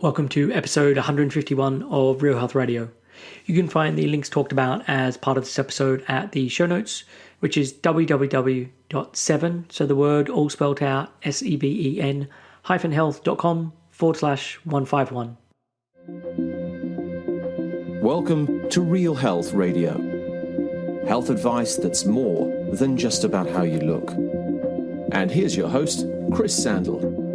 Welcome to episode 151 of Real Health Radio. You can find the links talked about as part of this episode at the show notes, which is www.7, so the word all spelled out, SEBEN, health.com/151. Welcome to Real Health Radio. Health advice that's more than just about how you look. And here's your host, Chris Sandel.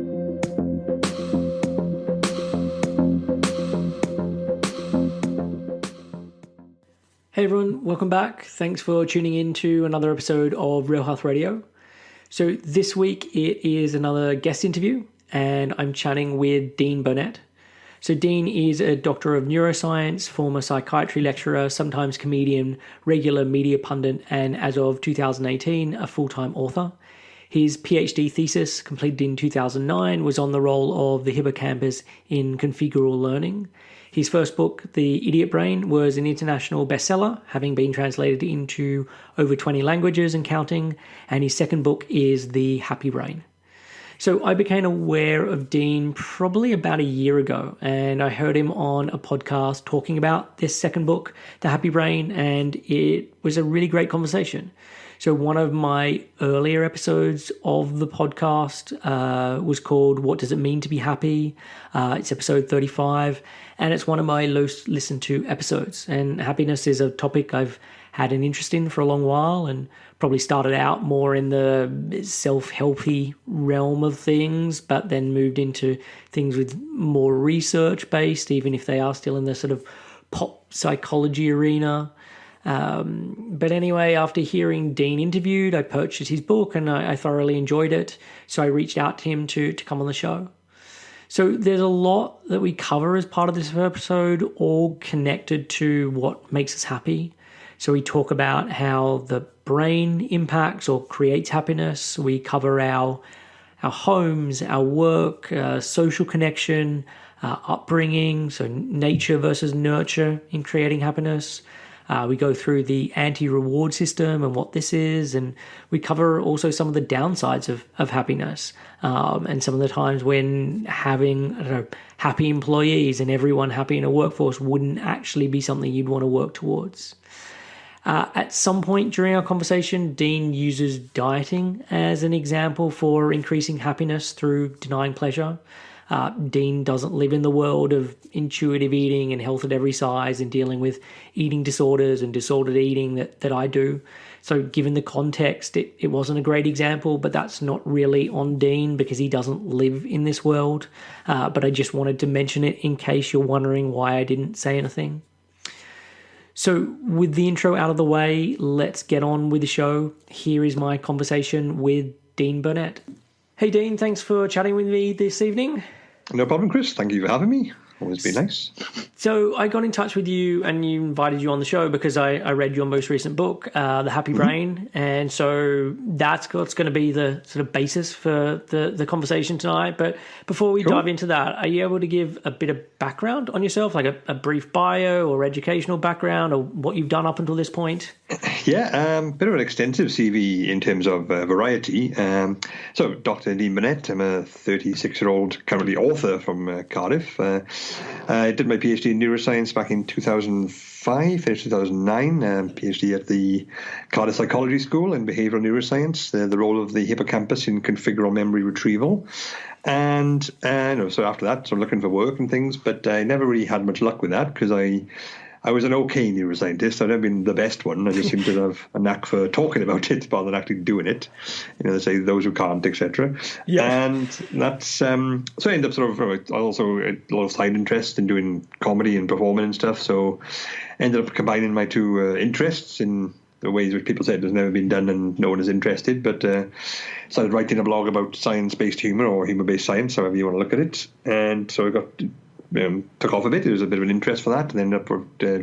Hey everyone, welcome back. Thanks for tuning in to another episode of Real Health Radio. So this week it is another guest interview and I'm chatting with Dean Burnett. So Dean is a doctor of neuroscience, former psychiatry lecturer, sometimes comedian, regular media pundit, and as of 2018, a full-time author. His PhD thesis, completed in 2009, was on the role of the hippocampus in configural learning. His first book, The Idiot Brain, was an international bestseller, having been translated into over 20 languages and counting, and his second book is The Happy Brain. So I became aware of Dean probably about a year ago, and I heard him on a podcast talking about this second book, The Happy Brain, and it was a really great conversation. So one of my earlier episodes of the podcast was called What Does It Mean to Be Happy? It's episode 35, and it's one of my most listened to episodes. And happiness is a topic I've had an interest in for a long while and probably started out more in the self-helpy realm of things, but then moved into things with more research-based, even if they are still in the sort of pop psychology arena. But anyway, after hearing Dean interviewed, I purchased his book and I thoroughly enjoyed it. So I reached out to him to come on the show. So there's a lot that we cover as part of this episode, all connected to what makes us happy. So we talk about how the brain impacts or creates happiness. We cover our homes, our work, social connection, upbringing, so nature versus nurture in creating happiness. We go through the anti-reward system and what this is, and we cover also some of the downsides of happiness and some of the times when having happy employees and everyone happy in a workforce wouldn't actually be something you'd want to work towards. At some point during our conversation, Dean uses dieting as an example for increasing happiness through denying pleasure. Dean doesn't live in the world of intuitive eating and health at every size and dealing with eating disorders and disordered eating that I do. So given the context, it wasn't a great example, but that's not really on Dean because he doesn't live in this world. But I just wanted to mention it in case you're wondering why I didn't say anything. So with the intro out of the way, let's get on with the show. Here is my conversation with Dean Burnett. Hey, Dean, thanks for chatting with me this evening. No problem, Chris. Thank you for having me. Always been nice. So I got in touch with you and you invited you on the show because I read your most recent book, The Happy Brain. And so that's what's going to be the sort of basis for the conversation tonight. But before we dive into that, are you able to give a bit of background on yourself, like a brief bio or educational background or what you've done up until this point? Yeah, bit of an extensive CV in terms of variety. So Dr. Dean Burnett, I'm a 36-year-old currently author from Cardiff. I did my PhD in neuroscience back in 2005, finished 2009, PhD at the Cardiff Psychology School in behavioral neuroscience, the role of the hippocampus in configural memory retrieval. And so after that, so looking for work and things, but I never really had much luck with that because I was an okay neuroscientist. I've never been the best one. I just seem to have a knack for talking about it rather than actually doing it. They say those who can't, etc. Yeah. And that's so I ended up sort of also a lot of side interest in doing comedy and performing and stuff. So ended up combining my two interests in the ways which people said has never been done and no one is interested. But started writing a blog about science-based humor or humor-based science, however you want to look at it. And so I got took off a bit. There was a bit of an interest for that, and ended up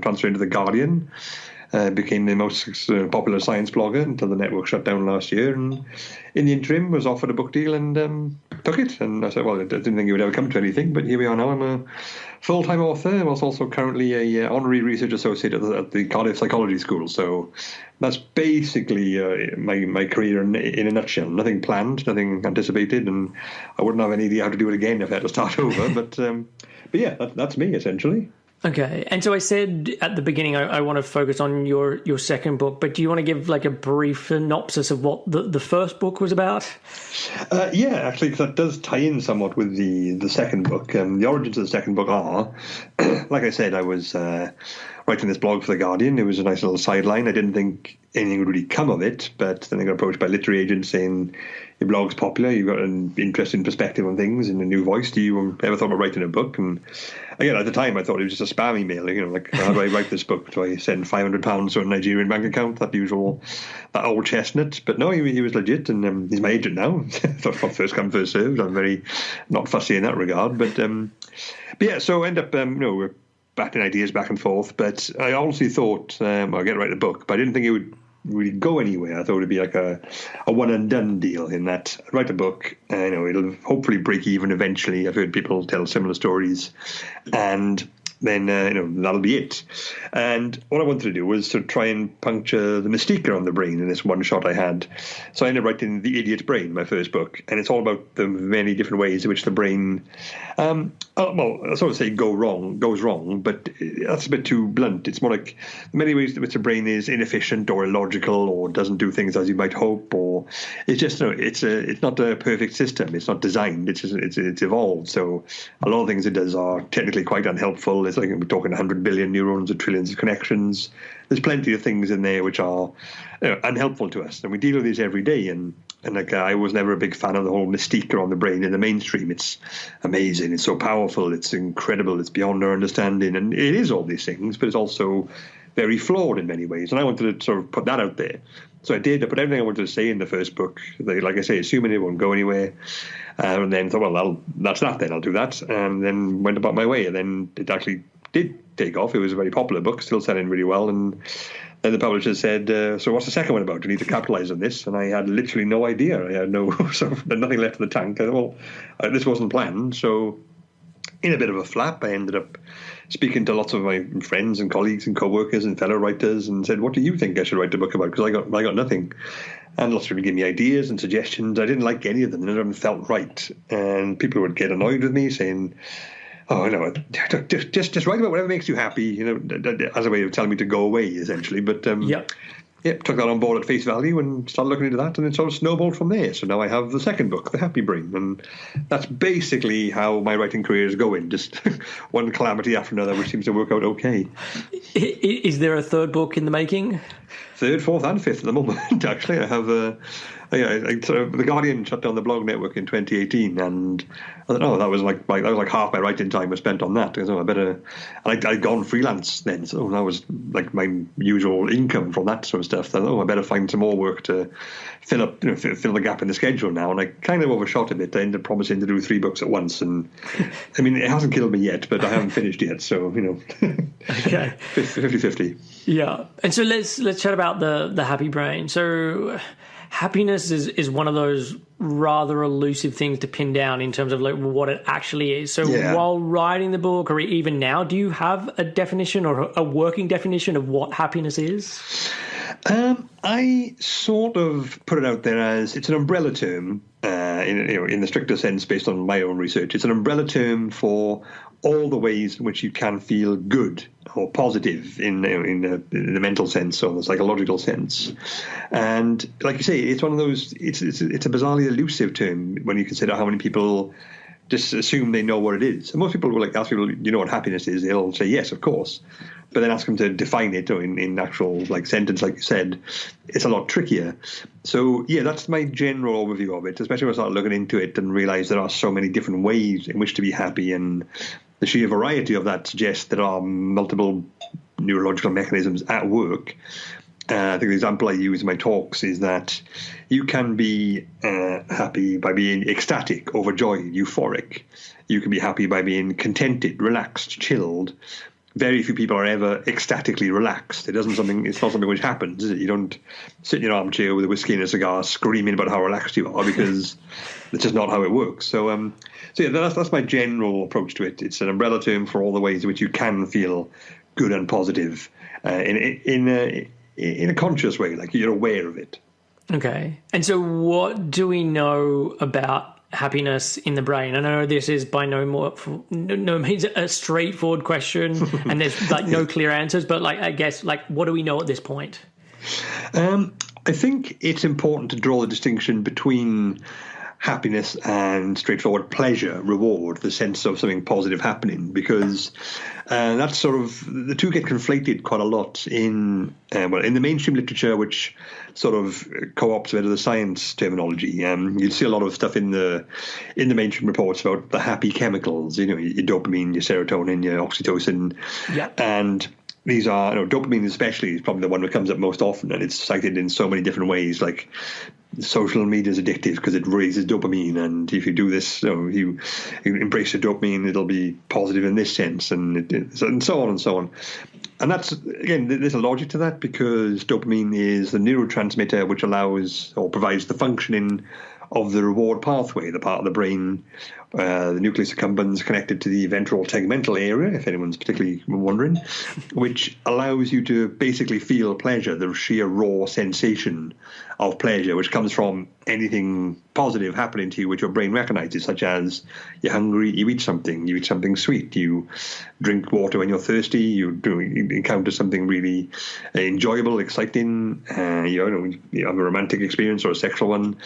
transferring to The Guardian. Became the most popular science blogger until the network shut down last year. And in the interim, was offered a book deal and took it, and I said, well, I didn't think it would ever come to anything, but here we are now. I'm a full-time author. I'm also currently a honorary research associate at the Cardiff Psychology School. So that's basically my career in a nutshell. Nothing planned, nothing anticipated, and I wouldn't have any idea how to do it again if I had to start over. But yeah, that's me essentially. Okay, and so I said at the beginning I want to focus on your second book, but do you want to give like a brief synopsis of what the first book was about? Yeah, actually, because that does tie in somewhat with the second book. The origins of the second book are, like I said, I was writing this blog for The Guardian. It was a nice little sideline. I didn't think anything would really come of it, but then I got approached by literary agents saying, your blog's popular, you've got an interesting perspective on things and a new voice. Do you ever thought about writing a book? And again, at the time, I thought it was just a spam email. Like, how do I write this book? Do I send £500 to a Nigerian bank account? That old chestnut. But no, he was legit, and he's my agent now. So first come, first served. I'm very not fussy in that regard. But yeah, so I end up, we're batting ideas back and forth. But I honestly thought I'll get to write a book, but I didn't think it would really go anywhere. I thought it would be like a one and done deal in that I'd write a book, it'll hopefully break even eventually. I've heard people tell similar stories, and then that'll be it. And what I wanted to do was to try and puncture the mystique around the brain in this one shot I had. So I ended up writing The Idiot Brain, my first book, and it's all about the many different ways in which the brain, I sort of say goes wrong, but that's a bit too blunt. It's more like many ways in which the brain is inefficient or illogical or doesn't do things as you might hope, or it's just it's not a perfect system. It's not designed. It's evolved. So a lot of things it does are technically quite unhelpful. It's like we're talking 100 billion neurons and trillions of connections. There's plenty of things in there which are unhelpful to us, and we deal with these every day. And like I was never a big fan of the whole mystique around the brain in the mainstream. It's amazing. It's so powerful. It's incredible. It's beyond our understanding, and it is all these things, but it's also very flawed in many ways. And I wanted to sort of put that out there. So I did. I put everything I wanted to say in the first book. Like I say, assuming it won't go anywhere. And then thought, well, that's that then. I'll do that. And then went about my way. And then it actually did take off. It was a very popular book, still selling really well. And then the publisher said, so what's the second one about? You need to capitalize on this. And I had literally no idea. I had nothing left in the tank. I thought, well, this wasn't planned. So in a bit of a flap, I ended up speaking to lots of my friends and colleagues and co-workers and fellow writers and said, what do you think I should write a book about? Because I got nothing. And lots of people gave me ideas and suggestions. I didn't like any of them. None of them felt right. And people would get annoyed with me saying, oh, no, just write about whatever makes you happy, as a way of telling me to go away, essentially. But took that on board at face value and started looking into that, and it sort of snowballed from there. So now I have the second book, The Happy Brain, and that's basically how my writing career is going, just one calamity after another, which seems to work out okay. Is there a third book in the making? Third, fourth, and fifth at the moment, actually. I have The Guardian shut down the blog network in 2018, and I thought, that was like half my writing time was spent on that. I'd gone freelance then, so that was like my usual income from that sort of stuff. So I better find some more work to fill the gap in the schedule now. And I kind of overshot a bit. I ended up promising to do 3 books at once, and I mean, it hasn't killed me yet, but I haven't finished yet. So okay, 50-50. Yeah, and so let's chat about the Happy Brain. So happiness is one of those rather elusive things to pin down in terms of like what it actually is. So while writing the book, or even now, do you have a definition or a working definition of what happiness is? I sort of put it out there as it's an umbrella term in the stricter sense based on my own research. It's an umbrella term for all the ways in which you can feel good or positive in the mental sense or the psychological sense. And like you say, it's one of those, it's a bizarrely elusive term when you consider how many people just assume they know what it is. And most people will ask people, you know what happiness is? They'll say, yes, of course. But then ask them to define it in actual sentence, like you said, it's a lot trickier. So, yeah, that's my general overview of it, especially when I start looking into it and realize there are so many different ways in which to be happy. And the sheer variety of that suggests there are multiple neurological mechanisms at work. I think the example I use in my talks is that you can be happy by being ecstatic, overjoyed, euphoric. You can be happy by being contented, relaxed, chilled. very few people are ever ecstatically relaxed. It's not something which happens, is it? You don't sit in your armchair with a whiskey and a cigar screaming about how relaxed you are, because that's just not how it works. So yeah, that's my general approach to it. It's an umbrella term for all the ways in which you can feel good and positive in a conscious way, like you're aware of it. Okay. And so what do we know about happiness in the brain? I know this is by no means a straightforward question, and there's like no clear answers, but like, I guess, like, what do we know at this point? I think it's important to draw the distinction between happiness and straightforward pleasure, reward, the sense of something positive happening, because that's sort of, the two get conflated quite a lot in the mainstream literature, which sort of co-opts a bit of the science terminology. You see a lot of stuff in the mainstream reports about the happy chemicals, your dopamine, your serotonin, your oxytocin, and these are, dopamine especially is probably the one that comes up most often, and it's cited in so many different ways. Like, social media is addictive because it raises dopamine, and if you do this, you embrace the dopamine, it'll be positive in this sense, and so on and so on. And that's, again, there's a logic to that, because dopamine is the neurotransmitter which allows or provides the functioning of the reward pathway, the part of the brain, the nucleus accumbens connected to the ventral tegmental area, if anyone's particularly wondering, which allows you to basically feel pleasure, the sheer raw sensation of pleasure, which comes from anything positive happening to you which your brain recognizes, such as you're hungry, you eat something sweet, you drink water when you're thirsty, you encounter something really enjoyable, exciting, you have a romantic experience or a sexual one.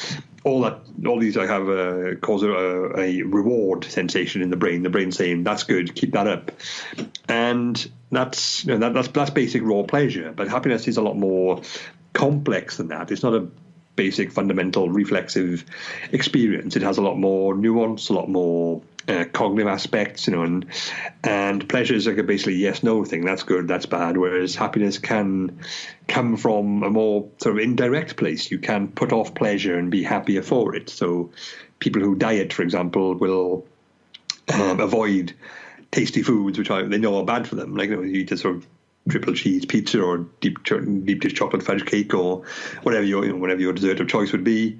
All these have cause a reward sensation in the brain. The brain saying, that's good, keep that up. And that's basic raw pleasure. But happiness is a lot more complex than that. It's not a basic fundamental reflexive experience. It has a lot more nuance, a lot more cognitive aspects, and pleasure is like a basically yes/no thing. That's good, that's bad. Whereas happiness can come from a more sort of indirect place. You can put off pleasure and be happier for it. So people who diet, for example, will avoid tasty foods which they know are bad for them. Like, you eat a sort of triple cheese pizza or deep dish chocolate fudge cake or whatever your dessert of choice would be.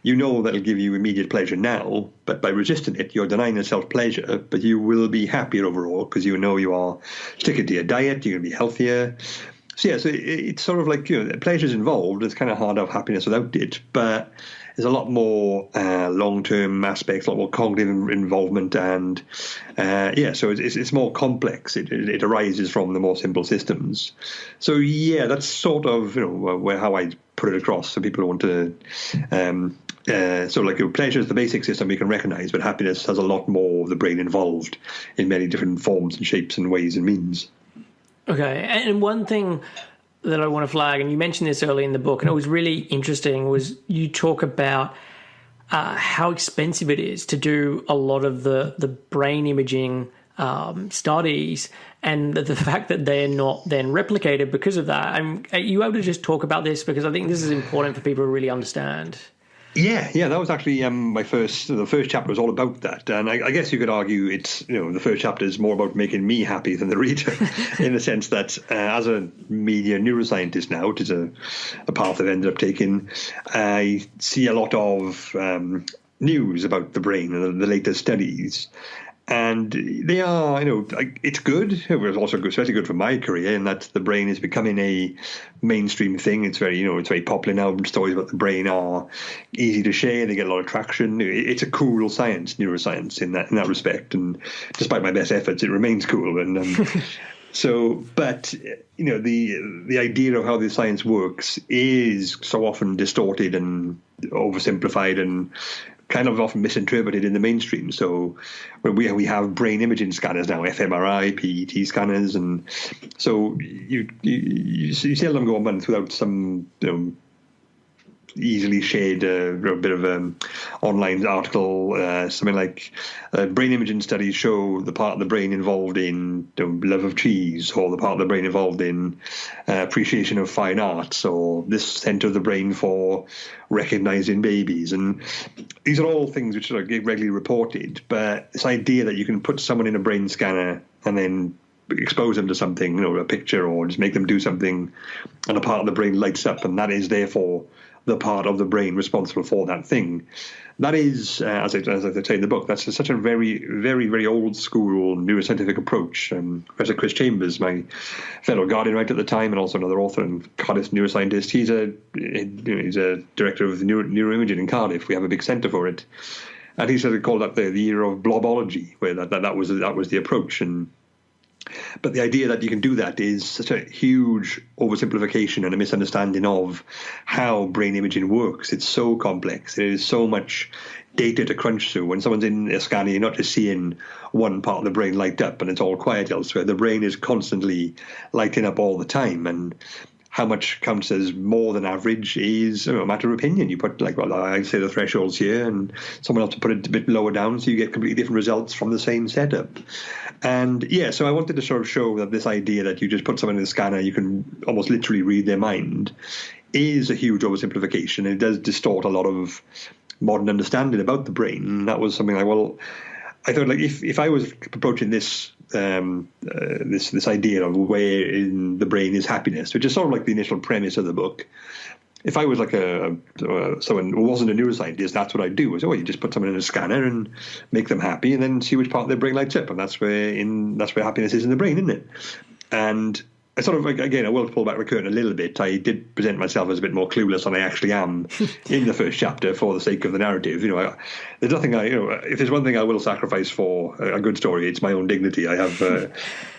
That'll give you immediate pleasure now, but by resisting it, you're denying yourself pleasure, but you will be happier overall because you are sticking to your diet, you're going to be healthier. So it's sort of like, pleasure's involved. It's kind of hard to have happiness without it, but there's a lot more long-term aspects, a lot more cognitive involvement, and so it's more complex. It arises from the more simple systems. So that's sort of how I put it across. So people want to pleasure is the basic system we can recognize, but happiness has a lot more of the brain involved in many different forms and shapes and ways and means. Okay, and one thing that I want to flag, and you mentioned this early in the book, and it was really interesting, was you talk about how expensive it is to do a lot of the brain imaging studies, and the fact that they're not then replicated because of that. Are you able to just talk about this? Because I think this is important for people to really understand. Yeah, that was actually the first chapter was all about that, and I guess you could argue it's the first chapter is more about making me happy than the reader, in the sense that as a media neuroscientist now, which is a path I've ended up taking, I see a lot of news about the brain and the latest studies. And they are, it's good. It was also good, especially good for my career, in that the brain is becoming a mainstream thing. It's very, it's very popular now. Stories about the brain are easy to share. They get a lot of traction. It's a cool science, neuroscience, in that respect. And despite my best efforts, it remains cool. And but the idea of how the science works is so often distorted and oversimplified and kind of often misinterpreted in the mainstream. So we have brain imaging scanners now, fMRI, PET scanners, and so you seldom go a month without some easily shared bit of online article, something like brain imaging studies show the part of the brain involved in love of cheese, or the part of the brain involved in appreciation of fine arts, or this center of the brain for recognizing babies. And these are all things which are regularly reported, but this idea that you can put someone in a brain scanner and then expose them to something, a picture, or just make them do something, and a part of the brain lights up, and that is therefore the part of the brain responsible for that thing. That is, as I say in the book, that's such a very, very, very old school neuroscientific approach. Professor Chris Chambers, my fellow Guardian writer at the time, and also another author and Cardiff neuroscientist, he's a director of neuroimaging in Cardiff. We have a big centre for it, and he sort of called that the era of blobology, where that was the approach. But the idea that you can do that is such a huge oversimplification and a misunderstanding of how brain imaging works. It's so complex. There is so much data to crunch through. When someone's in a scanner, you're not just seeing one part of the brain light up and it's all quiet elsewhere. The brain is constantly lighting up all the time. And how much counts as more than average is a matter of opinion. You put, I say the thresholds here, and someone else to put it a bit lower down, so you get completely different results from the same setup. And so I wanted to sort of show that this idea that you just put someone in a scanner, you can almost literally read their mind, is a huge oversimplification. And it does distort a lot of modern understanding about the brain. And that was something I thought, if I was approaching this this idea of where in the brain is happiness, which is sort of like the initial premise of the book. If I was like someone who wasn't a neuroscientist, that's what I'd do. Was you just put someone in a scanner and make them happy, and then see which part of their brain lights up, and that's where happiness is in the brain, isn't it? And I sort of, again, I will pull back the curtain a little bit. I did present myself as a bit more clueless than I actually am in the first chapter for the sake of the narrative. There's nothing if there's one thing I will sacrifice for a good story, it's my own dignity. I have,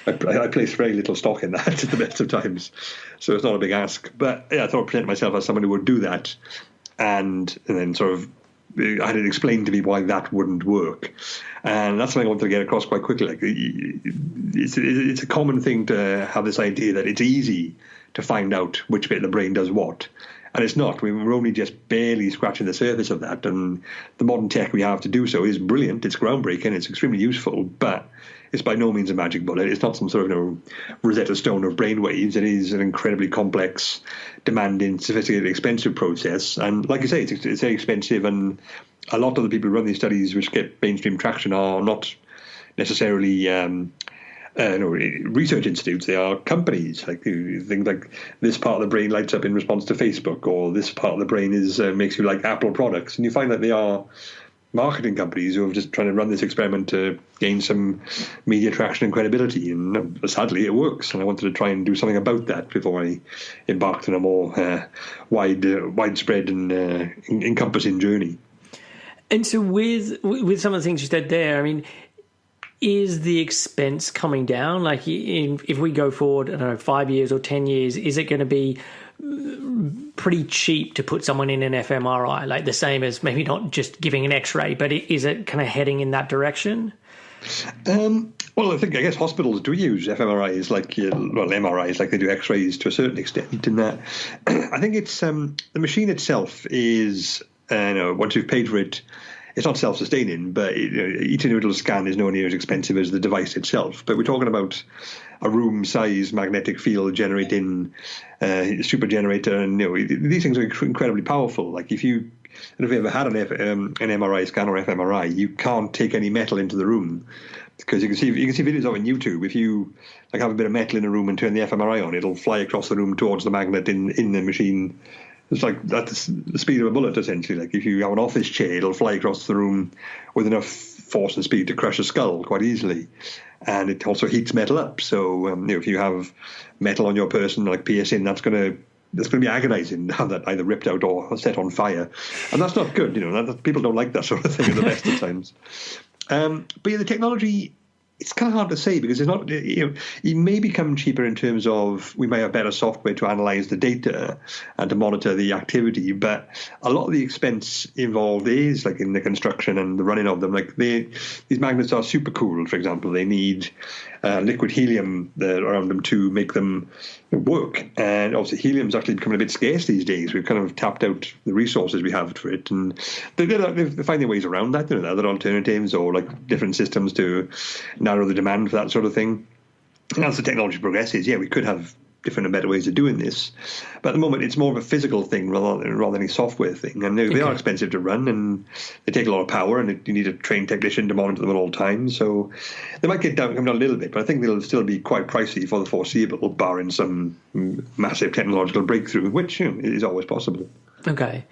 I place very little stock in that at the best of times. So it's not a big ask. But I thought I'd present myself as someone who would do that. And then sort of, I had it explained to me why that wouldn't work. And that's something I wanted to get across quite quickly. It's a common thing to have this idea that it's easy to find out which bit of the brain does what. And it's not. We're only just barely scratching the surface of that. And the modern tech we have to do so is brilliant. It's groundbreaking. It's extremely useful. But it's by no means a magic bullet. It's not some sort of Rosetta Stone of brainwaves. It is an incredibly complex, demanding, sophisticated, expensive process. And like you say, it's very expensive. And a lot of the people who run these studies, which get mainstream traction, are not necessarily research institutes. They are companies. Like things like this part of the brain lights up in response to Facebook, or this part of the brain makes you like Apple products. And you find that they are marketing companies who are just trying to run this experiment to gain some media traction and credibility, and sadly it works. And I wanted to try and do something about that before I embarked on a more widespread and encompassing journey. And so with some of the things you said there, I mean, is the expense coming down? Like if we go forward, I don't know, 5 years or 10 years, is it going to be pretty cheap to put someone in an fMRI, like the same as maybe not just giving an X-ray, but is it kind of heading in that direction? Well, I guess hospitals do use fMRIs MRIs like they do X-rays to a certain extent. In that, I think it's the machine itself is, once you've paid for it, it's not self-sustaining, but each individual scan is nowhere near as expensive as the device itself. But we're talking about a room-sized magnetic field generating a super generator, and these things are incredibly powerful. Like if you ever had an MRI scan or fMRI, you can't take any metal into the room, because you can see videos of it on YouTube. If you have a bit of metal in a room and turn the fMRI on, it'll fly across the room towards the magnet in the machine. It's like that's the speed of a bullet, essentially. Like if you have an office chair, it'll fly across the room with enough force and speed to crush a skull quite easily. And it also heats metal up. So if you have metal on your person, like piercing, that's going to be agonizing to have that either ripped out or set on fire. And that's not good. People don't like that sort of thing at the best of times. But the technology, it's kind of hard to say, because it's not, it may become cheaper in terms of we may have better software to analyze the data and to monitor the activity, but a lot of the expense involved is like in the construction and the running of them. Like these magnets are super cooled, for example. They need liquid helium around them to make them work. And obviously helium's actually becoming a bit scarce these days. We've kind of tapped out the resources we have for it, and they're finding ways around that. Other alternatives or like different systems to narrow the demand for that sort of thing. And as the technology progresses, we could have different and better ways of doing this. But at the moment, it's more of a physical thing rather than a software thing. And they are expensive to run, and they take a lot of power, and you need a trained technician to monitor them at all times. So they might come down a little bit, but I think they'll still be quite pricey for the foreseeable, barring some massive technological breakthrough, which is always possible. Okay.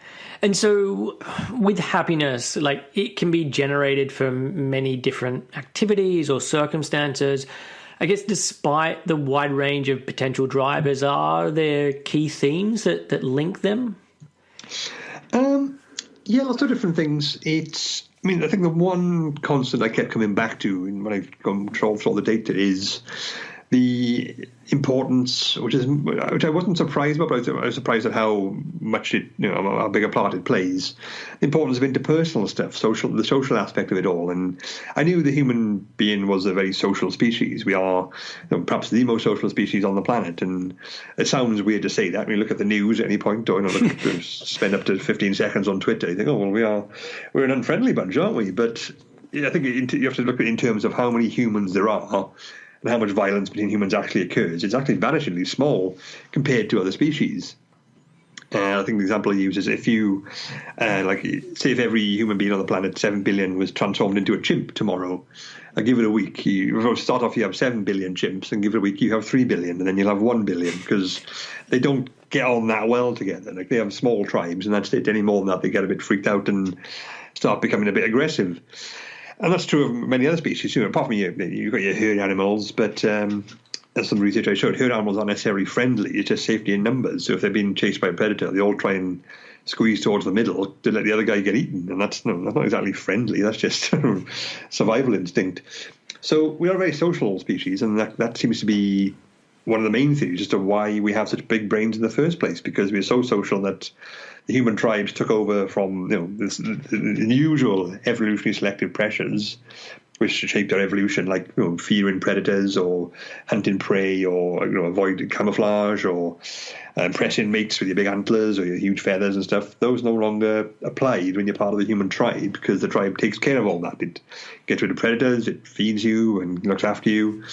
And so with happiness, like it can be generated from many different activities or circumstances. I guess despite the wide range of potential drivers, are there key themes that link them? Yeah, lots of different things. I think the one constant I kept coming back to when I've gone through all the data is the importance, which I wasn't surprised about, but I was surprised at how much how big a part it plays. The importance of interpersonal stuff, the social aspect of it all. And I knew the human being was a very social species. We are perhaps the most social species on the planet. And it sounds weird to say that. When you look at the news at any point, or spend up to 15 seconds on Twitter, you think, oh, well, we're an unfriendly bunch, aren't we? But I think you have to look at it in terms of how many humans there are, and how much violence between humans actually occurs. It's actually vanishingly small compared to other species. I think the example I use is if you, say if every human being on the planet, 7 billion, was transformed into a chimp tomorrow, give it a week. You start off, you have 7 billion chimps, and give it a week, you have 3 billion, and then you'll have 1 billion, because they don't get on that well together. Like, they have small tribes, and that's it. Any more than that, they get a bit freaked out and start becoming a bit aggressive. And that's true of many other species, apart from you've got your herd animals, but as some research I showed, herd animals aren't necessarily friendly. It's just safety in numbers. So if they're being chased by a predator, they all try and squeeze towards the middle to let the other guy get eaten. And that's not exactly friendly. That's just survival instinct. So we are a very social species, and that seems to be one of the main theories as to why we have such big brains in the first place, because we're so social that the human tribes took over from the usual evolutionary selective pressures, which shaped our evolution, like fearing predators or hunting prey, or avoiding camouflage, or impressing mates with your big antlers or your huge feathers and stuff. Those no longer applied when you're part of the human tribe, because the tribe takes care of all that. It gets rid of predators, it feeds you and looks after you.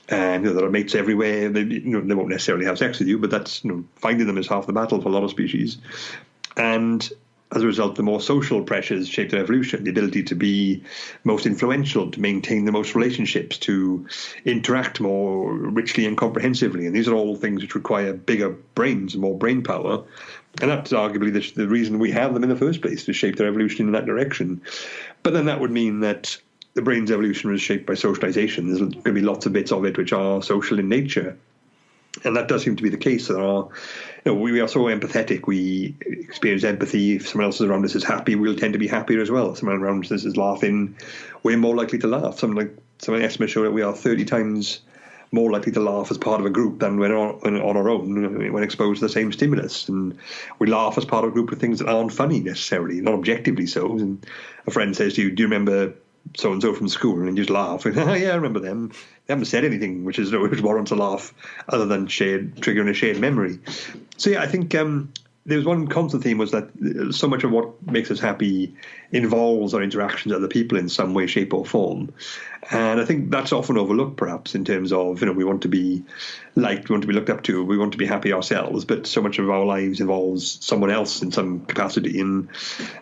And there are mates everywhere. They won't necessarily have sex with you, but that's finding them is half the battle for a lot of species. And as a result, the more social pressures shape their evolution, the ability to be most influential, to maintain the most relationships, to interact more richly and comprehensively. And these are all things which require bigger brains and more brain power. And that's arguably the reason we have them in the first place, to shape their evolution in that direction. But then that would mean that the brain's evolution was shaped by socialization. There's going to be lots of bits of it which are social in nature. And that does seem to be the case. There are, we are so empathetic. We experience empathy. If someone else around us is happy, we'll tend to be happier as well. If someone around us is laughing, we're more likely to laugh. Some estimates show that we are 30 times more likely to laugh as part of a group than when on our own, when exposed to the same stimulus. And we laugh as part of a group with things that aren't funny necessarily, not objectively so. And a friend says to you, do you remember so-and-so from school? And you just laugh. Yeah, I remember them. They haven't said anything which warrants a laugh other than triggering a shared memory. So yeah, I think there was one constant theme was that so much of what makes us happy involves our interactions with other people in some way, shape or form. And I think that's often overlooked perhaps in terms of, we want to be liked, we want to be looked up to, we want to be happy ourselves, but so much of our lives involves someone else in some capacity. And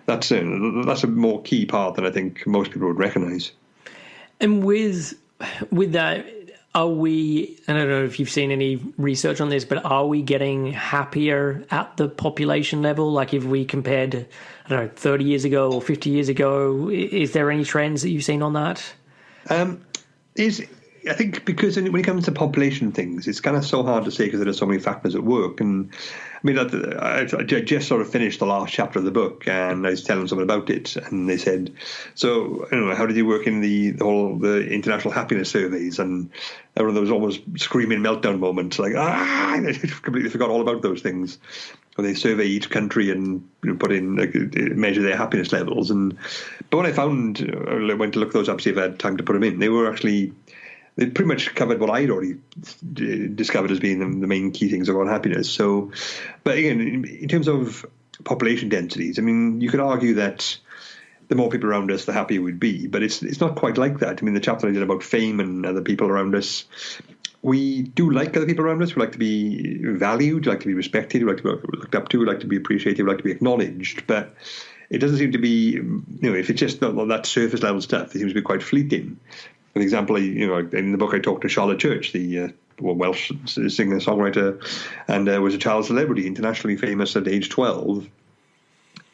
that's a more key part than I think most people would recognize. And with that, are we, I don't know if you've seen any research on this, but are we getting happier at the population level? Like if we compared, 30 years ago or 50 years ago, is there any trends that you've seen on that? I think because when it comes to population things, it's kind of so hard to say because there are so many factors at work. And I mean, I just sort of finished the last chapter of the book, and I was telling someone about it, and they said, "So, how did you work in the international happiness surveys?" And one of those almost screaming meltdown moments, like I completely forgot all about those things. Where they survey each country and put in measure their happiness levels. But when I found, I went to look those up, see if I had time to put them in. They pretty much covered what I'd already discovered as being the main key things about happiness. So, but again, in terms of population densities, I mean, you could argue that the more people around us, the happier we'd be. But it's not quite like that. I mean, the chapter I did about fame and other people around us, we do like other people around us. We like to be valued, we like to be respected, we like to be looked up to, we like to be appreciated, we like to be acknowledged. But it doesn't seem to be, if it's just not that surface level stuff, it seems to be quite fleeting. For example, in the book I talked to Charlotte Church, the Welsh singer-songwriter, and was a child celebrity, internationally famous at age 12.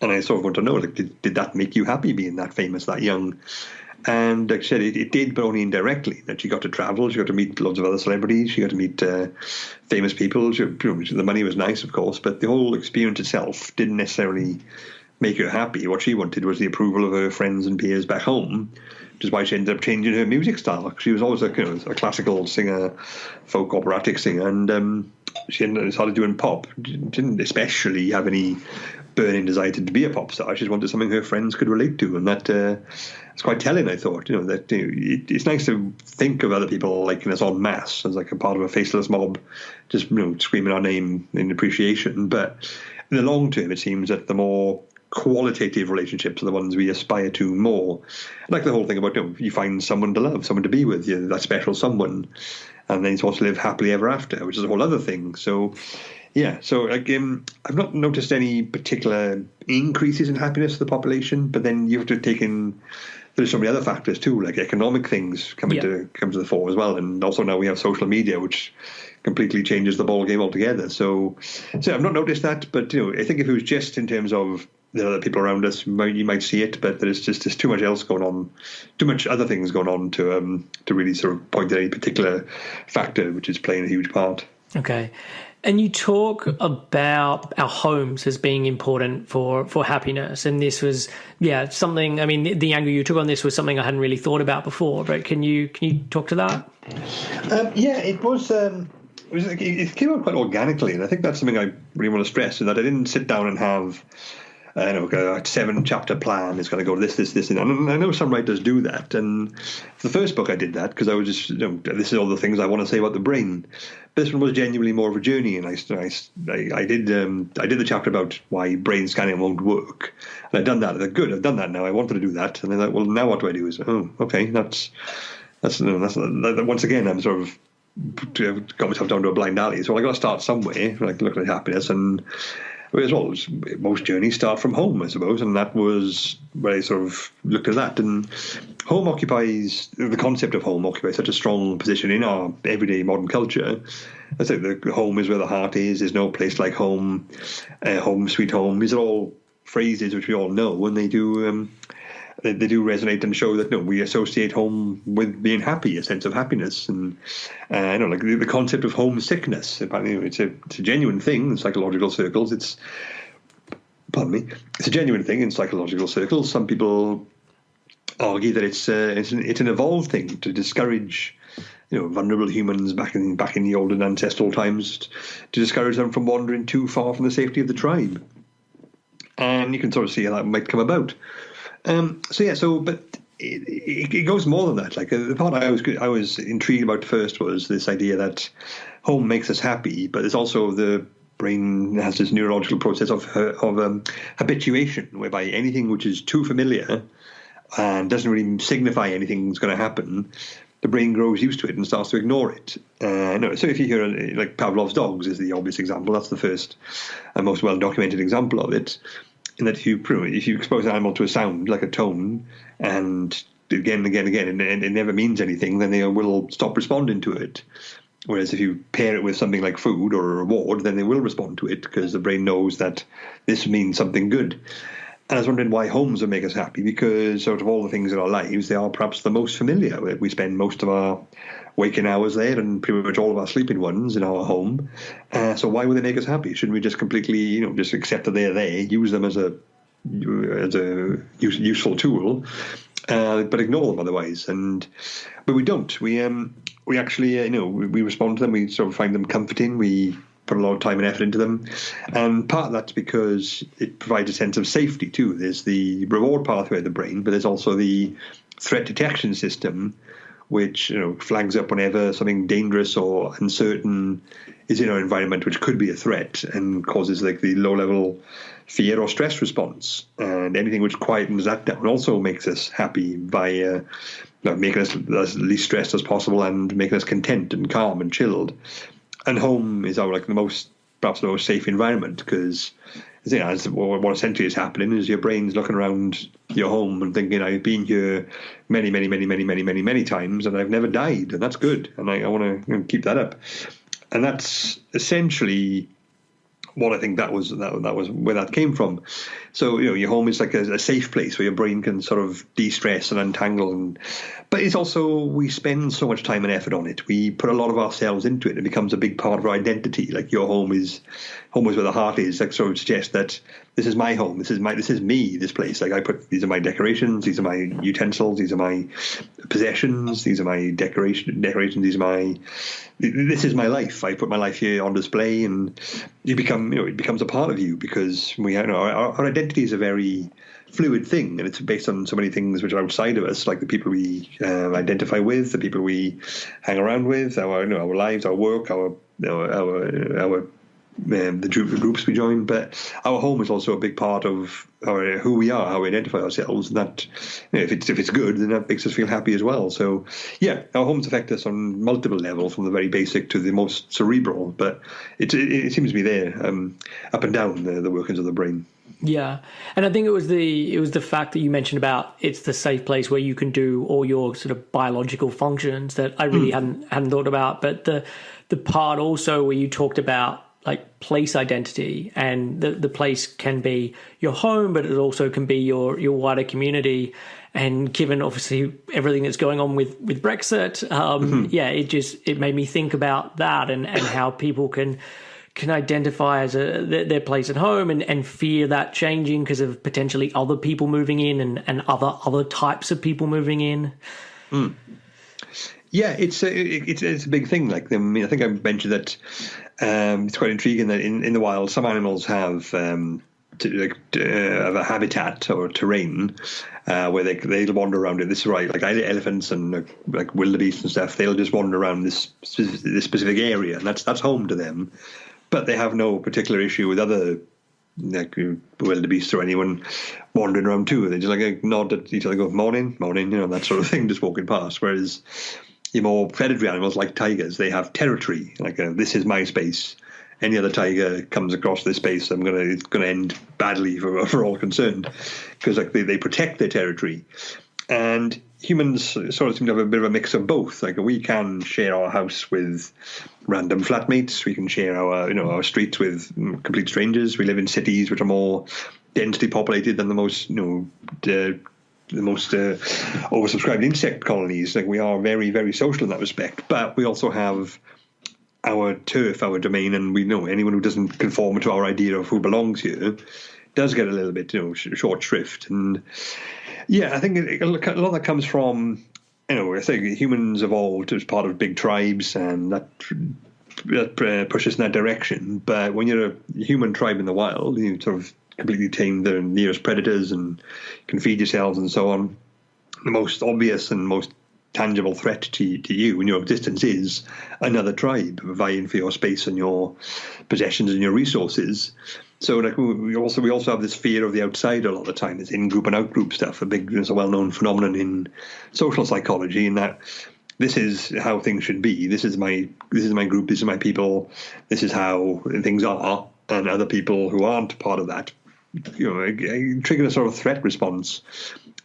And I sort of want to know, like, did that make you happy, being that famous, that young? And like I said, it did, but only indirectly. That she got to travel, she got to meet lots of other celebrities, she got to meet famous people. The money was nice, of course, but the whole experience itself didn't necessarily make her happy. What she wanted was the approval of her friends and peers back home, which is why she ended up changing her music style. She was always a classical singer, folk operatic singer, and she started doing pop. Didn't especially have any burning desire to be a pop star. She just wanted something her friends could relate to, and that it's quite telling, I thought. It's nice to think of other people like us en masse as like a part of a faceless mob, just screaming our name in appreciation. But in the long term, it seems that the more qualitative relationships are the ones we aspire to more. Like the whole thing about you find someone to love, someone to be with, that special someone, and then you're supposed to live happily ever after, which is a whole other thing. So yeah, so again, I've not noticed any particular increases in happiness of the population, but then you have to take in, there's so many other factors too, like economic things come to the fore as well, and also now we have social media, which completely changes the ball game altogether. So I've not noticed that, but I think if it was just in terms of the other people around us, you might see it, but there's too much else going on, too much other things going on to really sort of point at any particular factor which is playing a huge part. Okay. And you talk about our homes as being important for happiness. And this was, something, I mean, the angle you took on this was something I hadn't really thought about before, but can you talk to that? It was, it came out quite organically. And I think that's something I really want to stress, is that I didn't sit down and have, a 7-chapter plan. It's going to go this, and I know some writers do that. And for the first book, I did that because I was just, this is all the things I want to say about the brain. This one was genuinely more of a journey, and I did the chapter about why brain scanning won't work, and I'd done that. Good, I've done that now. I wanted to do that, and then well, now what do I do? Is okay, that's once again I'm sort of got myself down to a blind alley. So I got to start somewhere, like looking at happiness and. Well, most journeys start from home, I suppose, and that was where I sort of looked at that. And the concept of home occupies such a strong position in our everyday modern culture. I think the home is where the heart is. There's no place like home. Home, sweet home. These are all phrases which we all know, and they do resonate and show that we associate home with being happy, a sense of happiness, and like the concept of homesickness. Apparently, it's a genuine thing in psychological circles. It's a genuine thing in psychological circles. Some people argue that it's an evolved thing to discourage vulnerable humans back in the olden ancestral times, to discourage them from wandering too far from the safety of the tribe, and you can sort of see how that might come about. But it goes more than that. Like the part I was intrigued about first was this idea that home makes us happy, but there's also the brain has this neurological process of habituation, whereby anything which is too familiar and doesn't really signify anything's going to happen, the brain grows used to it and starts to ignore it. So if you hear like Pavlov's dogs is the obvious example. That's the first and most well documented example of it. In that if you expose an animal to a sound, like a tone, and again, and it never means anything, then they will stop responding to it. Whereas if you pair it with something like food or a reward, then they will respond to it because the brain knows that this means something good. And I was wondering why homes would make us happy, because out of all the things in our lives, they are perhaps the most familiar. We spend most of our waking hours there and pretty much all of our sleeping ones in our home. So why would they make us happy? Shouldn't we just completely, just accept that they're there, use them as a useful tool, but ignore them otherwise? But we don't. We actually, we respond to them. We sort of find them comforting. We put a lot of time and effort into them, and part of that's because it provides a sense of safety too. There's the reward pathway of the brain, but there's also the threat detection system, which flags up whenever something dangerous or uncertain is in our environment, which could be a threat, and causes like the low-level fear or stress response. And anything which quietens that down also makes us happy by making us as least stressed as possible and making us content and calm and chilled. And home is our perhaps the most safe environment, because what essentially is happening is your brain's looking around your home and thinking, I've been here many, many, many, many, many, many, many times, and I've never died, and that's good, and I want to keep that up. And that's essentially what I think that was where that came from. So your home is like a safe place where your brain can sort of de-stress and untangle, but it's also, we spend so much time and effort on it. We put a lot of ourselves into it. It becomes a big part of our identity. Like your home is where the heart is. Like, sort of suggest that this is my home. This is me. This place. Like these are my decorations. These are my utensils. These are my possessions. These are my decorations. This is my life. I put my life here on display, and it becomes a part of you, because our identities are very fluid thing, and it's based on so many things which are outside of us, like the people we identify with, the people we hang around with, our lives, our work, the groups we join. But our home is also a big part of who we are, how we identify ourselves, and that if it's good, then that makes us feel happy as well. So our homes affect us on multiple levels, from the very basic to the most cerebral, but it seems to be there up and down the workings of the brain. Yeah, and I think it was the fact that you mentioned about it's the safe place where you can do all your sort of biological functions that I really hadn't thought about. But the part also where you talked about like place identity, and the place can be your home, but it also can be your wider community. And given obviously everything that's going on with Brexit, it made me think about that and how people can identify as their place at home and fear that changing because of potentially other people moving in and other types of people moving in. Yeah, it's a big thing. Like, I mean, I think I mentioned that it's quite intriguing that in the wild some animals have a habitat or terrain where they'll wander around it. This is right, like elephants and like wildebeest and stuff. They'll just wander around this specific area, and that's home to them. But they have no particular issue with other wildebeest or anyone wandering around too. They just like nod at each other, go morning, that sort of thing, just walking past. Whereas your more predatory animals like tigers, they have territory. Like this is my space. Any other tiger comes across this space, it's gonna end badly for all concerned, because like they protect their territory. And humans sort of seem to have a bit of a mix of both. Like we can share our house with random flatmates. We can share our streets with complete strangers. We live in cities which are more densely populated than the most oversubscribed insect colonies. Like we are very, very social in that respect. But we also have our turf, our domain, and we know anyone who doesn't conform to our idea of who belongs here does get a little bit short shrift. And yeah, I think a lot of that comes from, I think humans evolved as part of big tribes, and that pushes in that direction. But when you're a human tribe in the wild, you sort of completely tame the nearest predators and can feed yourselves and so on. The most obvious and most tangible threat to you and your existence is another tribe vying for your space and your possessions and your resources. So like we also have this fear of the outsider a lot of the time. This in-group and out-group stuff. It's a well-known phenomenon in social psychology, in that this is how things should be. This is my group. This is my people. This is how things are. And other people who aren't part of that, trigger a sort of threat response.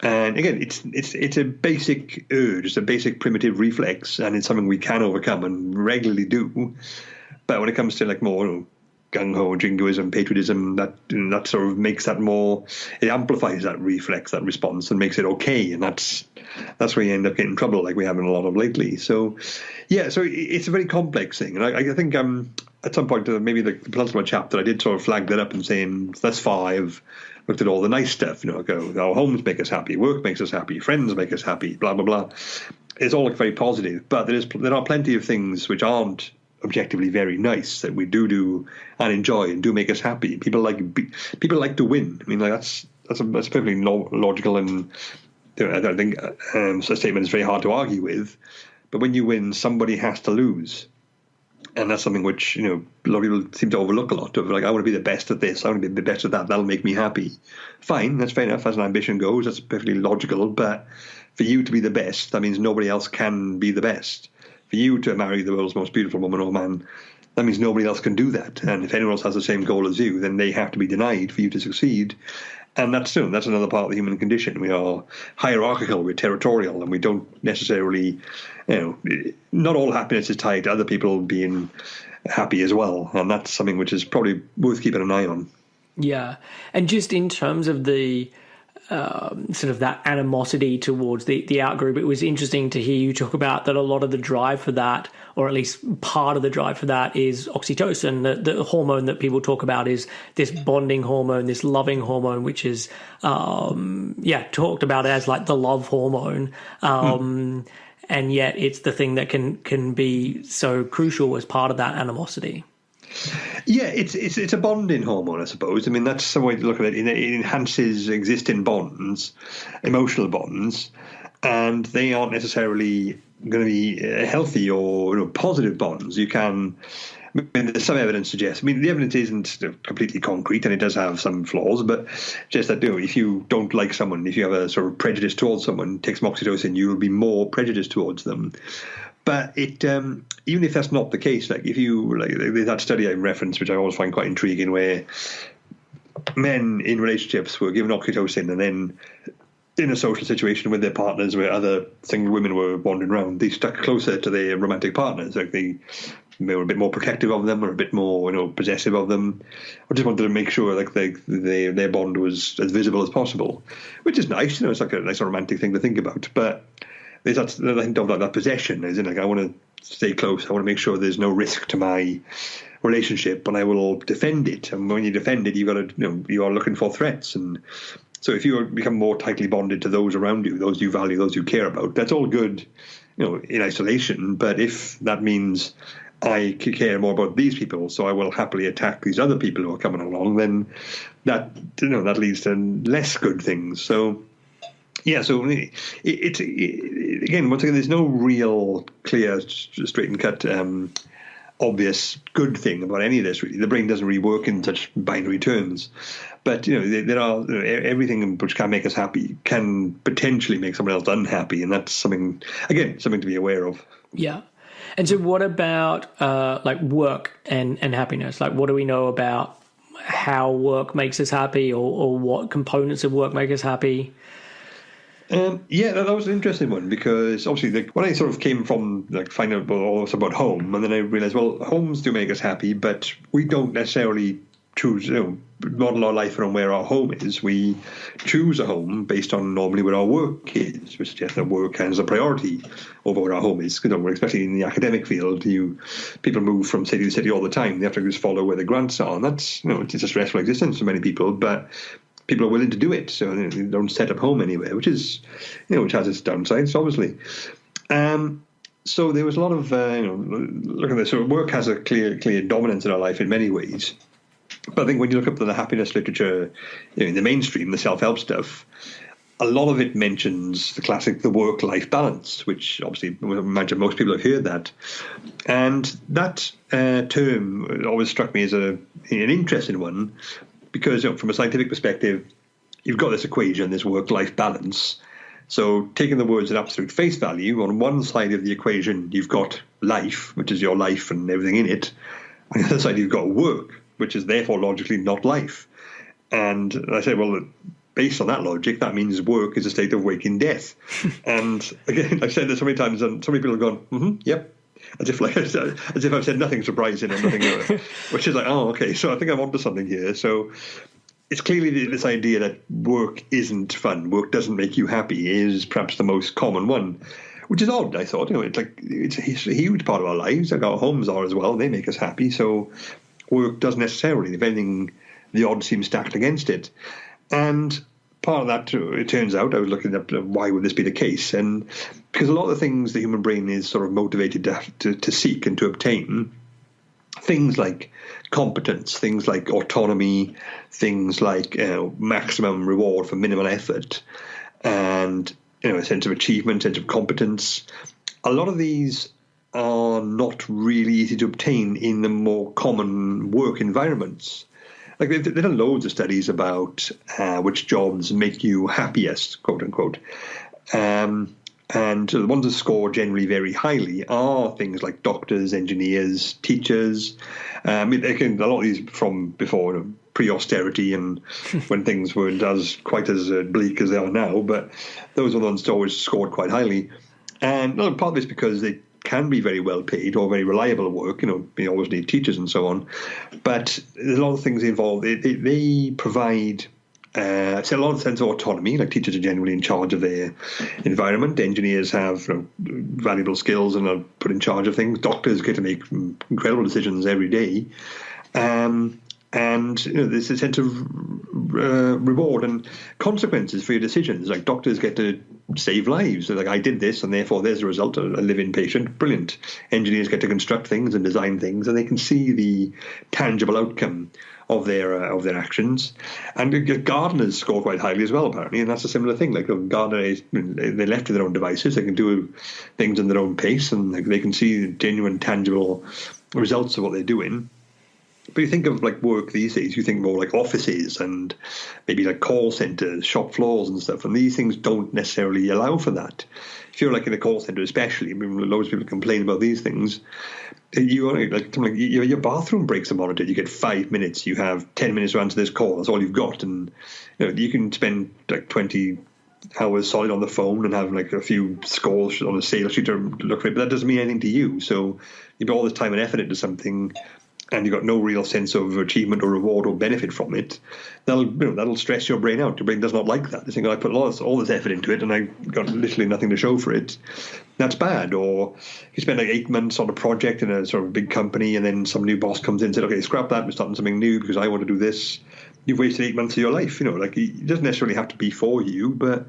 And again, it's a basic urge. It's a basic primitive reflex, and it's something we can overcome and regularly do. But when it comes to like more gung-ho, jingoism, patriotism, that sort of makes that more, it amplifies that reflex, that response, and makes it okay. And that's where you end up getting in trouble, like we have in a lot of lately. So yeah, so it's a very complex thing. And I think at some point, maybe the penultimate chapter, I did sort of flag that up and saying, thus far I've looked at all the nice stuff, our homes make us happy, work makes us happy, friends make us happy, blah, blah, blah. It's all very positive, but there are plenty of things which aren't objectively very nice that we do and enjoy and do make us happy. People like to win. I mean, like that's perfectly logical, and I don't think a statement is very hard to argue with. But when you win, somebody has to lose, And that's something which, a lot of people seem to overlook a lot of, like, I want to be the best at this, I want to be the best at that, that'll make me happy. Fine, that's fair enough, as an ambition goes, that's perfectly logical, but for you to be the best, that means nobody else can be the best. For you to marry the world's most beautiful woman or man, that means nobody else can do that. And if anyone else has the same goal as you, then they have to be denied for you to succeed. And that's another part of the human condition. We are hierarchical, we're territorial, and we don't necessarily, not all happiness is tied to other people being happy as well. And that's something which is probably worth keeping an eye on. Yeah. And just in terms of the sort of that animosity towards the out-group, it was interesting to hear you talk about that a lot of the drive for that, or at least part of the drive for that, is oxytocin. The hormone that people talk about is this bonding hormone, this loving hormone, which is, talked about as like the love hormone. And yet it's the thing that can be so crucial as part of that animosity. Yeah, it's a bonding hormone, I suppose. I mean, that's some way to look at it. It enhances existing bonds, emotional bonds, and they aren't necessarily going to be healthy or positive bonds. There's some evidence suggests. I mean, the evidence isn't completely concrete, and it does have some flaws. But just that, if you don't like someone, if you have a sort of prejudice towards someone, take some oxytocin, you will be more prejudiced towards them. But it, even if that's not the case, like if you, like that study I referenced, which I always find quite intriguing, where men in relationships were given oxytocin and then in a social situation with their partners where other single women were wandering around, they stuck closer to their romantic partners. Like they were a bit more protective of them, or a bit more, possessive of them. I just wanted to make sure like their bond was as visible as possible, which is nice. It's like a nice romantic thing to think about, but there's that thing of like that possession, isn't it? Like I want to stay close. I want to make sure there's no risk to my relationship, but I will defend it. And when you defend it, you are looking for threats. And so if you become more tightly bonded to those around you, those you value, those you care about, that's all good, in isolation. But if that means I care more about these people, so I will happily attack these other people who are coming along, then that leads to less good things. So. Yeah, so it's again, once again, there's no real clear, straight and cut, obvious good thing about any of this. Really, the brain doesn't really work in such binary terms. But there are everything which can make us happy can potentially make someone else unhappy, and that's something to be aware of. Yeah. And so, what about like work and happiness? Like, what do we know about how work makes us happy, or what components of work make us happy? That was an interesting one, because obviously when I sort of came from finding out all this about home, and then I realized, well, homes do make us happy, but we don't necessarily choose, model our life around where our home is. We choose a home based on normally where our work is, which suggests that work has a priority over where our home is. Especially in the academic field, people move from city to city all the time. They have to just follow where the grants are, and that's it's a stressful existence for many people, but people are willing to do it, so they don't set up home anywhere, which is, which has its downsides, obviously. So there was a lot of, look at this. So work has a clear dominance in our life in many ways. But I think when you look up the happiness literature, in the mainstream, the self-help stuff, a lot of it mentions the work-life balance, which obviously I imagine most people have heard that. And that term always struck me as an interesting one, because from a scientific perspective, you've got this equation, this work-life balance. So taking the words at absolute face value, on one side of the equation, you've got life, which is your life and everything in it. On the other side, you've got work, which is therefore logically not life. And I said, well, based on that logic, that means work is a state of waking death. And again, I've said this so many times, and so many people have gone, yep. As if I've said nothing surprising or nothing, which is like, oh, okay, so I think I'm onto something here. So it's clearly this idea that work isn't fun, work doesn't make you happy, is perhaps the most common one, which is odd. I thought, it's a huge part of our lives, like our homes are as well. They make us happy, so work doesn't necessarily. If anything, the odds seem stacked against it, and part of that, it turns out, I was looking at why would this be the case, and because a lot of the things the human brain is sort of motivated to seek and to obtain, things like competence, things like autonomy, things like maximum reward for minimal effort, and a sense of achievement, sense of competence, a lot of these are not really easy to obtain in the more common work environments. Like they've done loads of studies about which jobs make you happiest, quote unquote. And the ones that score generally very highly are things like doctors, engineers, teachers. A lot of these from before, pre-austerity and when things weren't quite as bleak as they are now. But those are the ones that always scored quite highly. And part of it's because they can be very well paid or very reliable work. You always need teachers and so on. But there's a lot of things involved. They provide a lot of sense of autonomy. Like teachers are generally in charge of their environment. Engineers have valuable skills and are put in charge of things. Doctors get to make incredible decisions every day. And there's a sense of reward and consequences for your decisions. Like doctors get to save lives. So like I did this, and therefore there's a result. A live-in patient, brilliant. Engineers get to construct things and design things, and they can see the tangible outcome of their actions. And gardeners score quite highly as well, apparently, and that's a similar thing. Like gardeners, they're left to their own devices. They can do things in their own pace, and they can see genuine, tangible results of what they're doing. But you think of like work these days, you think more like offices and maybe like call centers, shop floors and stuff. And these things don't necessarily allow for that. If you're like in a call center, especially, I mean, loads of people complain about these things. Your bathroom breaks are monitored. You get 5 minutes. You have 10 minutes to answer this call. That's all you've got. And you can spend like 20 hours solid on the phone and have like a few scores on a sales sheet to look for it. But that doesn't mean anything to you. So you put all this time and effort into something, and you've got no real sense of achievement or reward or benefit from it, that'll stress your brain out. Your brain does not like that. You think, I put all this effort into it and I got literally nothing to show for it. That's bad. Or you spend like 8 months on a project in a sort of big company, and then some new boss comes in and says, okay, scrap that, we're starting something new because I want to do this. You've wasted 8 months of your life. It doesn't necessarily have to be for you, but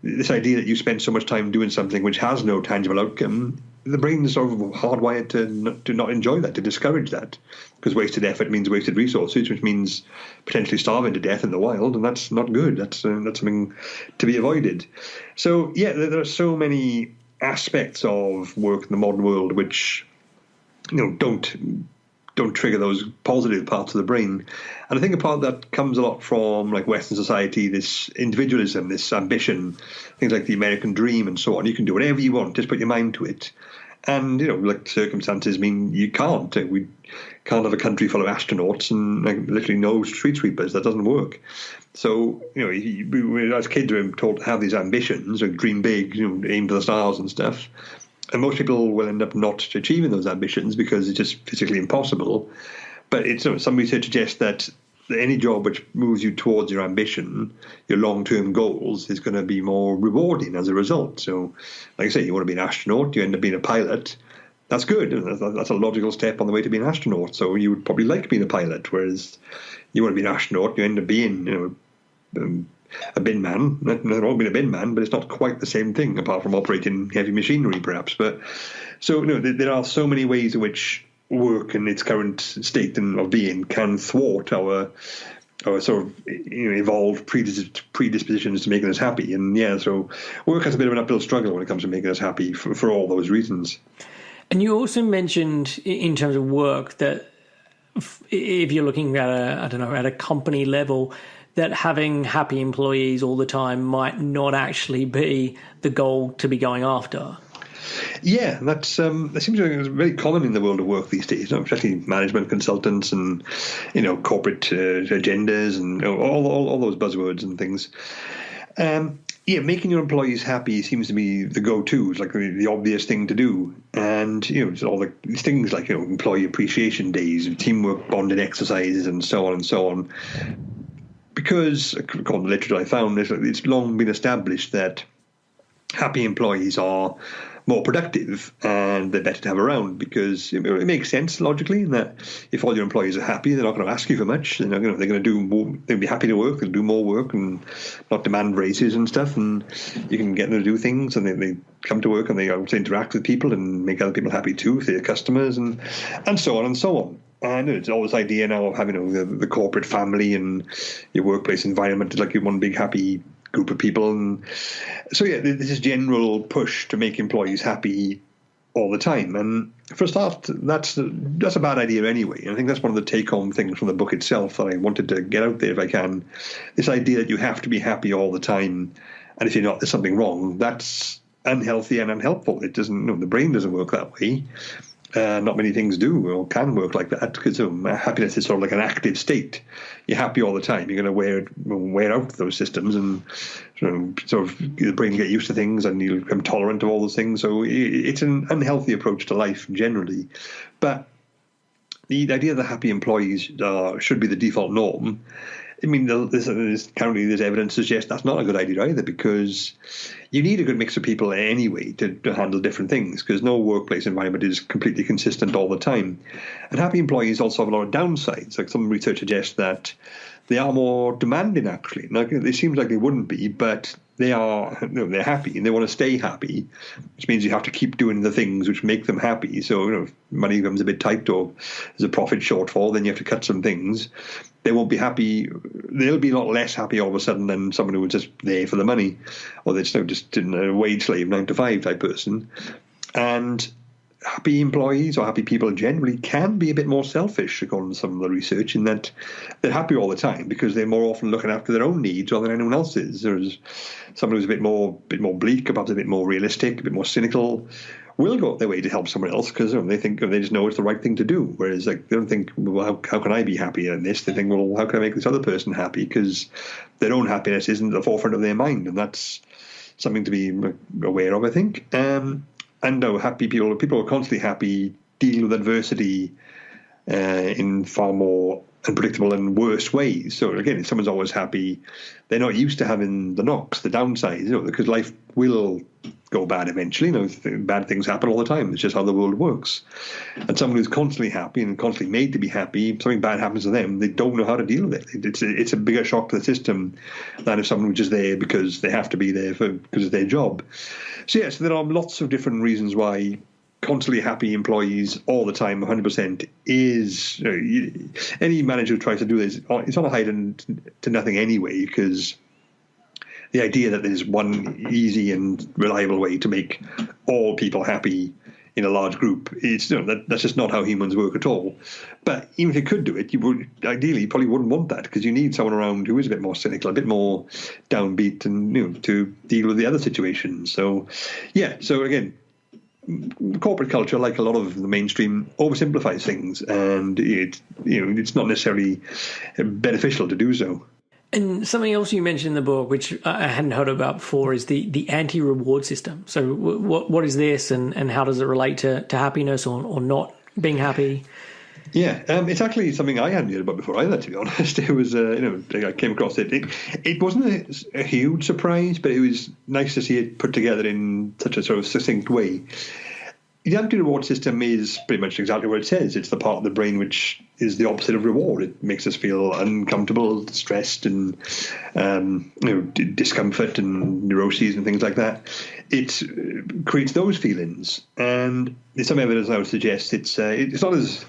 this idea that you spend so much time doing something which has no tangible outcome, the brain is sort of hardwired to not enjoy that, to discourage that, because wasted effort means wasted resources, which means potentially starving to death in the wild, and that's not good. That's something to be avoided. So yeah, there are so many aspects of work in the modern world which don't trigger those positive parts of the brain. And I think a part of that comes a lot from like Western society, this individualism, this ambition, things like the American dream and so on. You can do whatever you want, just put your mind to it. And, like circumstances mean you can't. We can't have a country full of astronauts and like literally no street sweepers. That doesn't work. So, we, as kids, we're taught to have these ambitions, like dream big, aim for the stars and stuff. And most people will end up not achieving those ambitions because it's just physically impossible. But some research suggests that any job which moves you towards your ambition, your long-term goals, is going to be more rewarding as a result. So, like I say, you want to be an astronaut, you end up being a pilot. That's good. That's a logical step on the way to being an astronaut. So you would probably like being a pilot, whereas you want to be an astronaut, you end up being, a bin man. Nothing wrong with being a bin man, but it's not quite the same thing, apart from operating heavy machinery, perhaps. But so, there are so many ways in which work in its current state of being can thwart our sort of evolved predispositions to making us happy. And so work has a bit of an uphill struggle when it comes to making us happy for all those reasons. And you also mentioned in terms of work that if you're looking at a company level, that having happy employees all the time might not actually be the goal to be going after. Yeah, that seems to be very common in the world of work these days, especially management consultants and corporate agendas and all those buzzwords and things. Making your employees happy seems to be the go-to. It's like the obvious thing to do. And, all these things like, employee appreciation days, teamwork bonding exercises and so on and so on. Because, according to the literature I found, it's long been established that happy employees are more productive and they're better to have around, because it makes sense logically in that if all your employees are happy, they're not going to ask you for much. They're going to do more. They'll be happy to work. They'll do more work and not demand raises and stuff. And you can get them to do things, and they come to work and they also interact with people and make other people happy too, if they're customers, and so on and so on. And it's all this idea now of having the corporate family and your workplace environment is like one big happy group of people. And so, this general push to make employees happy all the time. And for a start, that's a bad idea anyway. And I think that's one of the take-home things from the book itself that I wanted to get out there if I can. This idea that you have to be happy all the time, and if you're not, there's something wrong. That's unhealthy and unhelpful. It doesn't. The brain doesn't work that way. Not many things do or can work like that, because happiness is sort of like an active state. You're happy all the time. You're going to wear out those systems, and sort of the brain get used to things, and you become tolerant of all those things. So it's an unhealthy approach to life generally. But the idea that happy employees should be the default norm, I mean, currently there's evidence to suggest that's not a good idea either, because you need a good mix of people anyway to handle different things, because no workplace environment is completely consistent all the time. And happy employees also have a lot of downsides. Like some research suggests that they are more demanding, actually. Now, it seems like they wouldn't be, but they're happy and they want to stay happy, which means you have to keep doing the things which make them happy. So, if money becomes a bit tight or there's a profit shortfall, then you have to cut some things. They won't be happy. They'll be a lot less happy all of a sudden than someone who was just there for the money, or they're just a wage slave, 9 to 5 type person. And happy employees or happy people generally can be a bit more selfish, according to some of the research, in that they're happy all the time because they're more often looking after their own needs rather than anyone else's. There's someone who's a bit more bleak, perhaps a bit more realistic, a bit more cynical, will go out their way to help someone else because they think they just know it's the right thing to do. Whereas they don't think, well, how can I be happy in this? They think, well, how can I make this other person happy? Because their own happiness isn't at the forefront of their mind, and that's something to be aware of, I think. And no, happy people are constantly happy, deal with adversity in far more unpredictable and worse ways. So again, if someone's always happy, they're not used to having the knocks, the downsides, because life will go bad eventually. Bad things happen all the time. It's just how the world works. And someone who's constantly happy and constantly made to be happy, something bad happens to them, they don't know how to deal with it. It's a bigger shock to the system than if someone was just there because they have to be there because it's their job. So yes, there are lots of different reasons why constantly happy employees all the time, 100%, is any manager who tries to do this, it's on a high to nothing anyway, because the idea that there's one easy and reliable way to make all people happy in a large group, that's just not how humans work at all. But even if you could do it, you would ideally probably wouldn't want that, because you need someone around who is a bit more cynical, a bit more downbeat, and to deal with the other situations. So yeah, so again, corporate culture, like a lot of the mainstream, oversimplifies things, and it's not necessarily beneficial to do so. And something else you mentioned in the book, which I hadn't heard about before, is the anti-reward system. So what is this, and how does it relate to happiness or not being happy? Yeah, it's actually something I hadn't heard about before either, to be honest. It was, I came across it. It wasn't a huge surprise, but it was nice to see it put together in such a sort of succinct way. The anti-reward system is pretty much exactly what it says. It's the part of the brain which is the opposite of reward. It makes us feel uncomfortable, stressed, and discomfort and neuroses and things like that. It creates those feelings, and there's some evidence I would suggest it's not as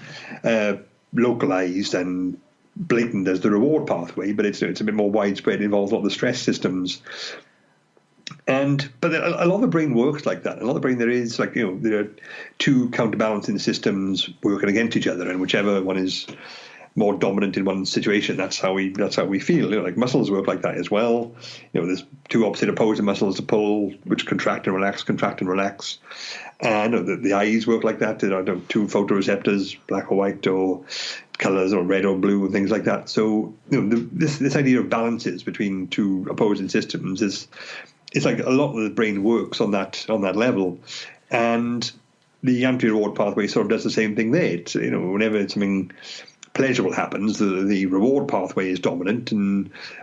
localized and blatant as the reward pathway, but it's a bit more widespread. It involves a lot of the stress systems. But a lot of the brain works like that. A lot of the brain, there are two counterbalancing systems working against each other, and whichever one is more dominant in one situation, that's how we feel. Like muscles work like that as well. There's two opposite opposing muscles to pull, which contract and relax, And the eyes work like that. There are two photoreceptors, black or white, or colors, or red or blue, and things like that. So this idea of balances between two opposing systems it's like a lot of the brain works on that level, and the anti-reward pathway sort of does the same thing there. It's, whenever something pleasurable happens, the reward pathway is dominant,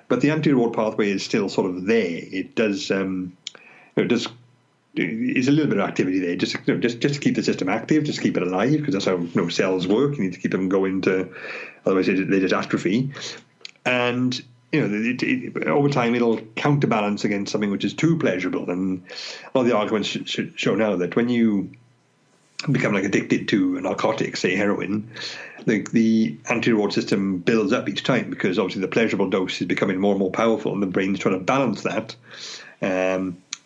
but the anti-reward pathway is still sort of there. It does, it's a little bit of activity there, just to keep the system active, just to keep it alive, because that's how cells work. You need to keep them going otherwise they just atrophy, and over time it'll counterbalance against something which is too pleasurable. And a lot of the arguments show now that when you become addicted to a narcotic, say heroin, the anti-reward system builds up each time, because obviously the pleasurable dose is becoming more and more powerful, and the brain's trying to balance that.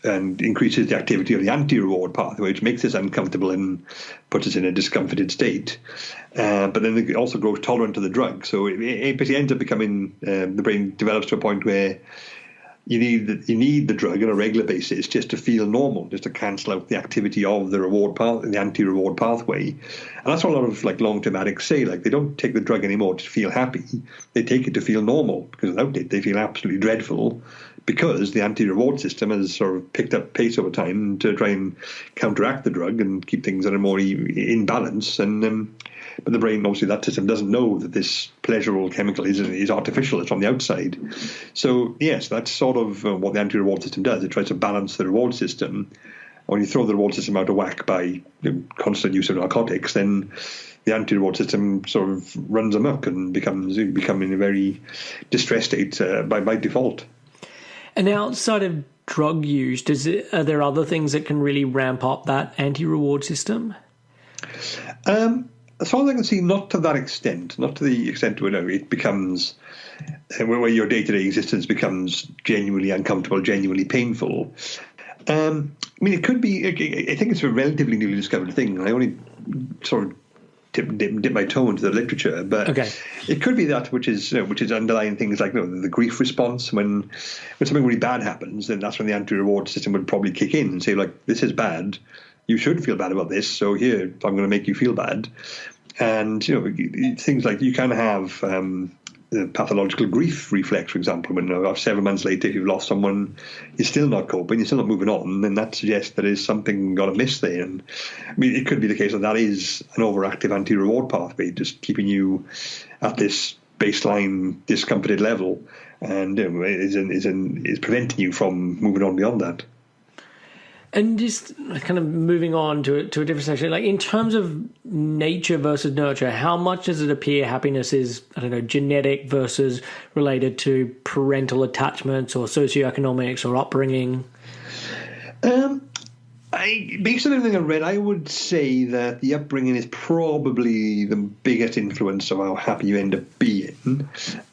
and increases the activity of the anti-reward pathway, which makes us uncomfortable and puts us in a discomforted state. But then it also grows tolerant to the drug. So it basically ends up becoming, the brain develops to a point where you need the drug on a regular basis just to feel normal, just to cancel out the activity of the the anti-reward pathway. And that's what a lot of like long-term addicts say. Like, they don't take the drug anymore to feel happy; they take it to feel normal, because without it, they feel absolutely dreadful, because the anti-reward system has sort of picked up pace over time to try and counteract the drug and keep things that are more in balance. And but the brain, obviously, that system doesn't know that this pleasurable chemical is artificial. It's from the outside. So, yes, that's sort of what the anti-reward system does. It tries to balance the reward system. When you throw the reward system out of whack by constant use of narcotics, then the anti-reward system sort of runs amok and become in a very distressed state by default. And outside of drug use, are there other things that can really ramp up that anti-reward system? As far as I can see, not to that extent. Not to the extent where it becomes, where your day-to-day existence becomes genuinely uncomfortable, genuinely painful. I mean, it could be. I think it's a relatively newly discovered thing. I only sort of dip my toe into the literature, but it could be that which is underlying things like the grief response. When something really bad happens, then that's when the anti-reward system would probably kick in and say, like, this is bad. You should feel bad about this, so here, I'm going to make you feel bad. And, things like you can have the pathological grief reflex, for example, when several months later, if you've lost someone, you're still not coping, you're still not moving on, then that suggests there is something got amiss there. And I mean, it could be the case that is an overactive anti-reward pathway, just keeping you at this baseline discomforted level, and is preventing you from moving on beyond that. And just kind of moving on to a different section, like in terms of nature versus nurture, how much does it appear happiness is, genetic versus related to parental attachments or socioeconomics or upbringing? Based on everything I read, I would say that the upbringing is probably the biggest influence of how happy you end up being,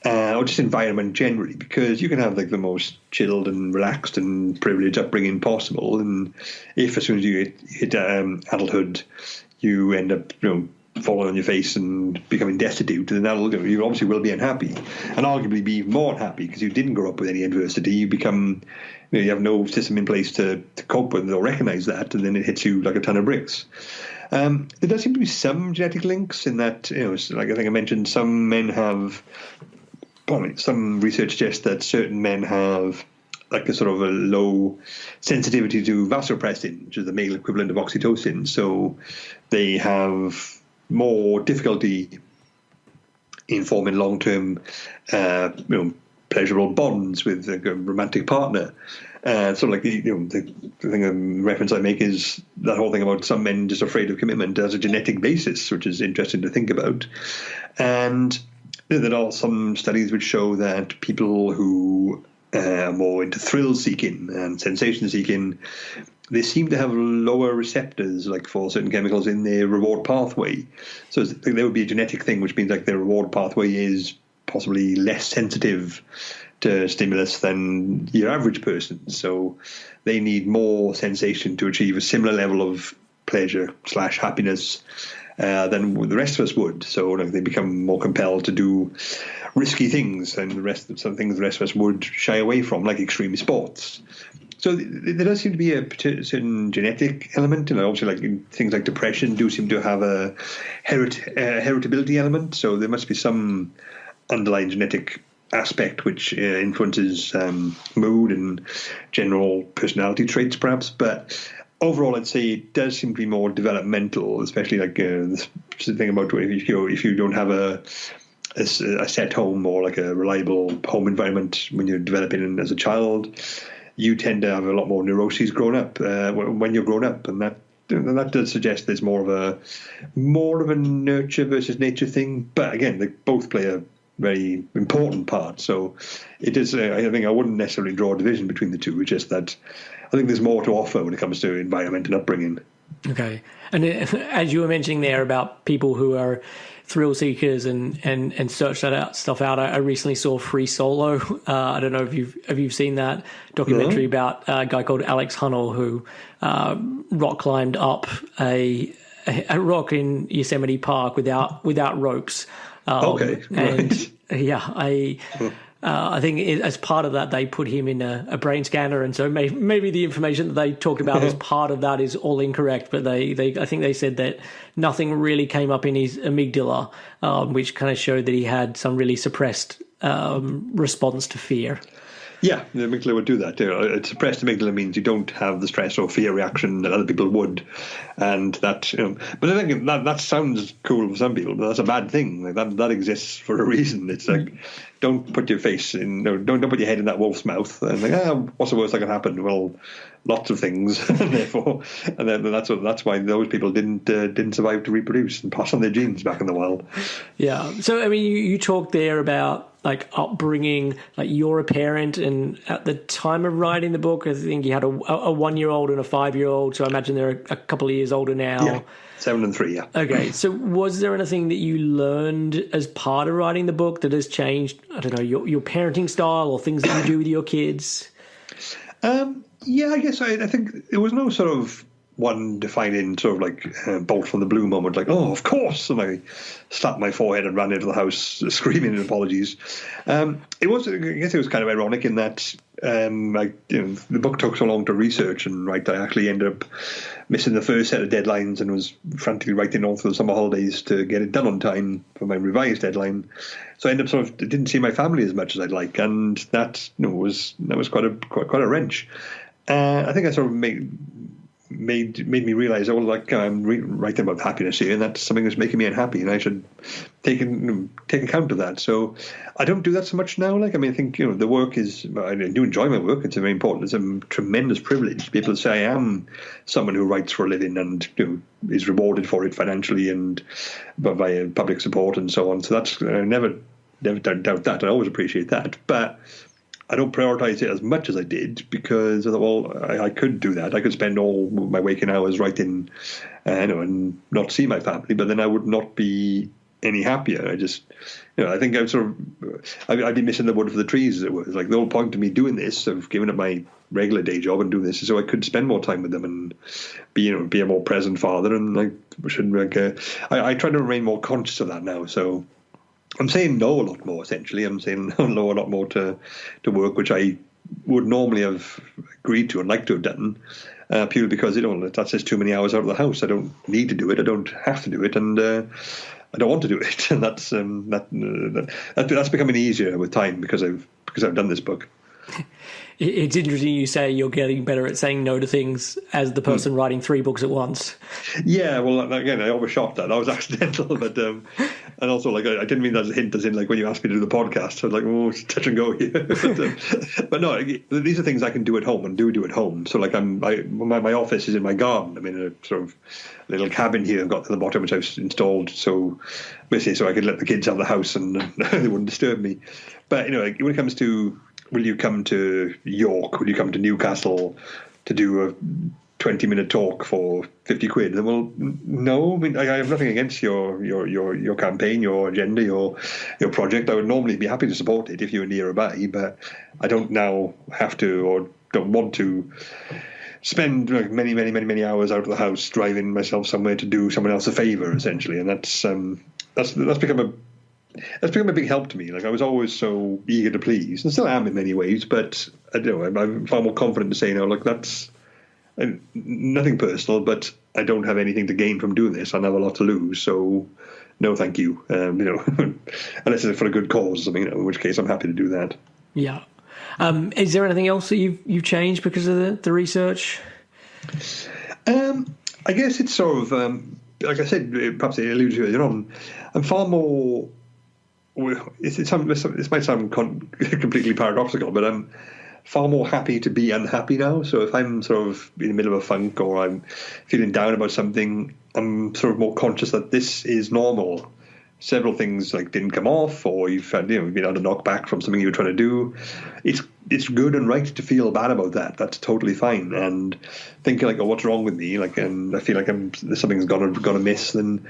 or just environment generally, because you can have like the most chilled and relaxed and privileged upbringing possible, and if as soon as you hit adulthood, you end up falling on your face and becoming destitute, then you obviously will be unhappy, and arguably be more unhappy because you didn't grow up with any adversity. You become you have no system in place to cope with or recognize that, and then it hits you like a ton of bricks. There does seem to be some genetic links in that, like I think I mentioned, some research suggests that certain men have like a sort of a low sensitivity to vasopressin, which is the male equivalent of oxytocin. So they have more difficulty in forming long-term, pleasurable bonds with a romantic partner. So, like the thing, reference I make is that whole thing about some men just afraid of commitment as a genetic basis, which is interesting to think about. And there are some studies which show that people who are more into thrill-seeking and sensation-seeking, they seem to have lower receptors, like for certain chemicals in their reward pathway. So there would be a genetic thing, which means like their reward pathway is possibly less sensitive to stimulus than your average person. So they need more sensation to achieve a similar level of pleasure / happiness than the rest of us would. So they become more compelled to do risky things, and some things the rest of us would shy away from, like extreme sports. So there does seem to be a certain genetic element, obviously like things like depression do seem to have a heritability element. So there must be some underlying genetic aspect which influences mood and general personality traits, perhaps. But overall, I'd say it does seem to be more developmental, especially like the thing about if you don't have a set home or like a reliable home environment when you're developing as a child, you tend to have a lot more neuroses grown up when you're grown up, and that does suggest there's more of a nurture versus nature thing. But again, they both play a very important part. So it is. I think I wouldn't necessarily draw a division between the two. It's just that I think there's more to offer when it comes to environment and upbringing. Okay. And as you were mentioning there about people who are thrill seekers and search stuff out, I recently saw Free Solo. I don't know if you've seen that documentary about a guy called Alex Honnold who rock climbed up a rock in Yosemite Park without ropes. Okay, and right. Yeah, I think as part of that, they put him in a brain scanner, and so maybe the information that they talked about as part of that is all incorrect. But I think they said that nothing really came up in his amygdala, which kind of showed that he had some really suppressed response to fear. Yeah, the amygdala would do that. A suppressed amygdala means you don't have the stress or fear reaction that other people would, and that. But I think that sounds cool for some people, but that's a bad thing. Like that exists for a reason. It's like don't put your face in, don't put your head in that wolf's mouth. And like, what's the worst that can happen? Well, lots of things. And therefore, then that's why those people didn't survive to reproduce and pass on their genes back in the wild. Yeah. So I mean, you talked there about like upbringing, like you're a parent, and at the time of writing the book, I think you had a 1-year-old and a 5-year-old. So I imagine they're a couple of years older now. Yeah, 7 and 3. Yeah. Okay. So was there anything that you learned as part of writing the book that has changed? I don't know, your parenting style or things that you do with your kids? Yeah, I guess I think there was no sort of one defining sort of like bolt from the blue moment, like, oh, of course, and I slapped my forehead and ran into the house screaming in apologies. I guess it was kind of ironic in that the book took so long to research and write. I actually ended up missing the first set of deadlines and was frantically writing all through the summer holidays to get it done on time for my revised deadline. So I ended up sort of didn't see my family as much as I'd like, and that was quite a wrench. I think I sort of made me realize, I'm writing about happiness here, and that's something that's making me unhappy, and I should take account of that. So I don't do that so much now. I think the work is, I do enjoy my work. It's very important. It's a tremendous privilege to be able to say I am someone who writes for a living and is rewarded for it financially and by public support and so on. So that's I never doubt that. I always appreciate that, but I don't prioritize it as much as I did because I thought, well, I could do that. I could spend all my waking hours writing, and not see my family, but then I would not be any happier. I just, I think I'd be missing the wood for the trees, as it was. Like the whole point of me doing this, of giving up my regular day job and doing this, is so I could spend more time with them and be a more present father. And I try to remain more conscious of that now. So I'm saying no a lot more, essentially. I'm saying no a lot more to work, which I would normally have agreed to and like to have done, purely because that's just too many hours out of the house. I don't need to do it. I don't have to do it, and I don't want to do it. And that's becoming easier with time because I've done this book. It's interesting you say you're getting better at saying no to things as the person writing 3 books at once. Yeah, well, again, I overshot that. That was accidental, but and also I didn't mean that as a hint, as in when you asked me to do the podcast, I was like, oh, it's touch and go here. but no, these are things I can do at home and do at home. So my office is in my garden. I'm in a sort of little cabin here I've got to the bottom, which I've installed so basically so I could let the kids out of the house and they wouldn't disturb me. But when it comes to, will you come to York? Will you come to Newcastle to do a 20-minute talk for 50 quid? Well, no. I mean, I have nothing against your campaign, your agenda, your project. I would normally be happy to support it if you were nearby, but I don't now have to or don't want to spend many hours out of the house driving myself somewhere to do someone else a favour, essentially. And that's become a big help to me. I was always so eager to please, and still am in many ways, but I'm far more confident to say, that's nothing personal, but I don't have anything to gain from doing this. I have a lot to lose, so no, thank you. Unless it's for a good cause or something, in which case I'm happy to do that. Yeah. Is there anything else that you've changed because of the research? I guess it's sort of, like I said, perhaps I alluded to earlier on, I'm far more. This might sound completely paradoxical, but I'm far more happy to be unhappy now. So if I'm sort of in the middle of a funk or I'm feeling down about something, I'm sort of more conscious that this is normal. several things like didn't come off, or you've had, you've been able to knock back from something you were trying to do, it's good and right to feel bad about that. That's totally fine. And thinking like, oh, what's wrong with me? Like, and I feel like something's gone amiss. Then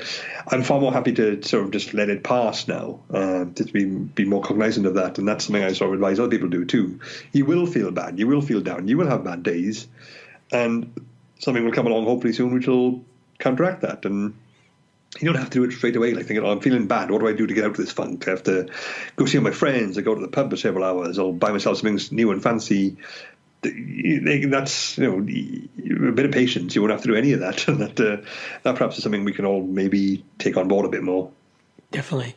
I'm far more happy to sort of just let it pass now. Just be more cognizant of that. And that's something I sort of advise other people to do too. You will feel bad. You will feel down. You will have bad days, and something will come along hopefully soon which will counteract that. And you don't have to do it straight away, like thinking, oh, I'm feeling bad. What do I do to get out of this funk? I have to go see my friends, or go to the pub for several hours, or buy myself something new and fancy. That's, a bit of patience. You won't have to do any of that. And that perhaps is something we can all maybe take on board a bit more. Definitely.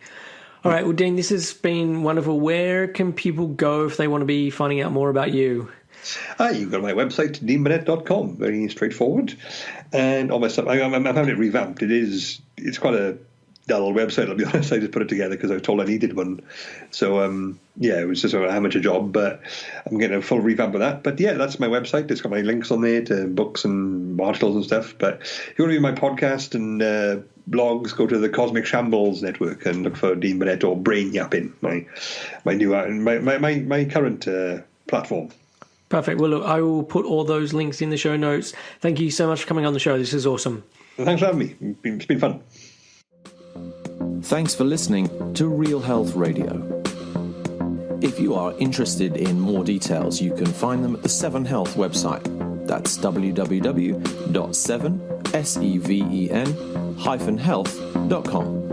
All right, well, Dean, this has been wonderful. Where can people go if they want to be finding out more about you? You can go to my website, deanburnett.com. Very straightforward. And all my stuff, I'm having it revamped. It's quite a dull website, I'll be honest. I just put it together because I was told I needed one. So, it was just an amateur job, but I'm getting a full revamp of that. But yeah, that's my website. It's got my links on there to books and articles and stuff. But if you want to be my podcast and blogs, go to the Cosmic Shambles Network and look for Dean Burnett or Brain Yapping, my new my current platform. Perfect. Well, look, I will put all those links in the show notes. Thank you so much for coming on the show. This is awesome. Well, thanks for having me. It's been fun. Thanks for listening to Real Health Radio. If you are interested in more details, you can find them at the 7 Health website. That's www.7health.com.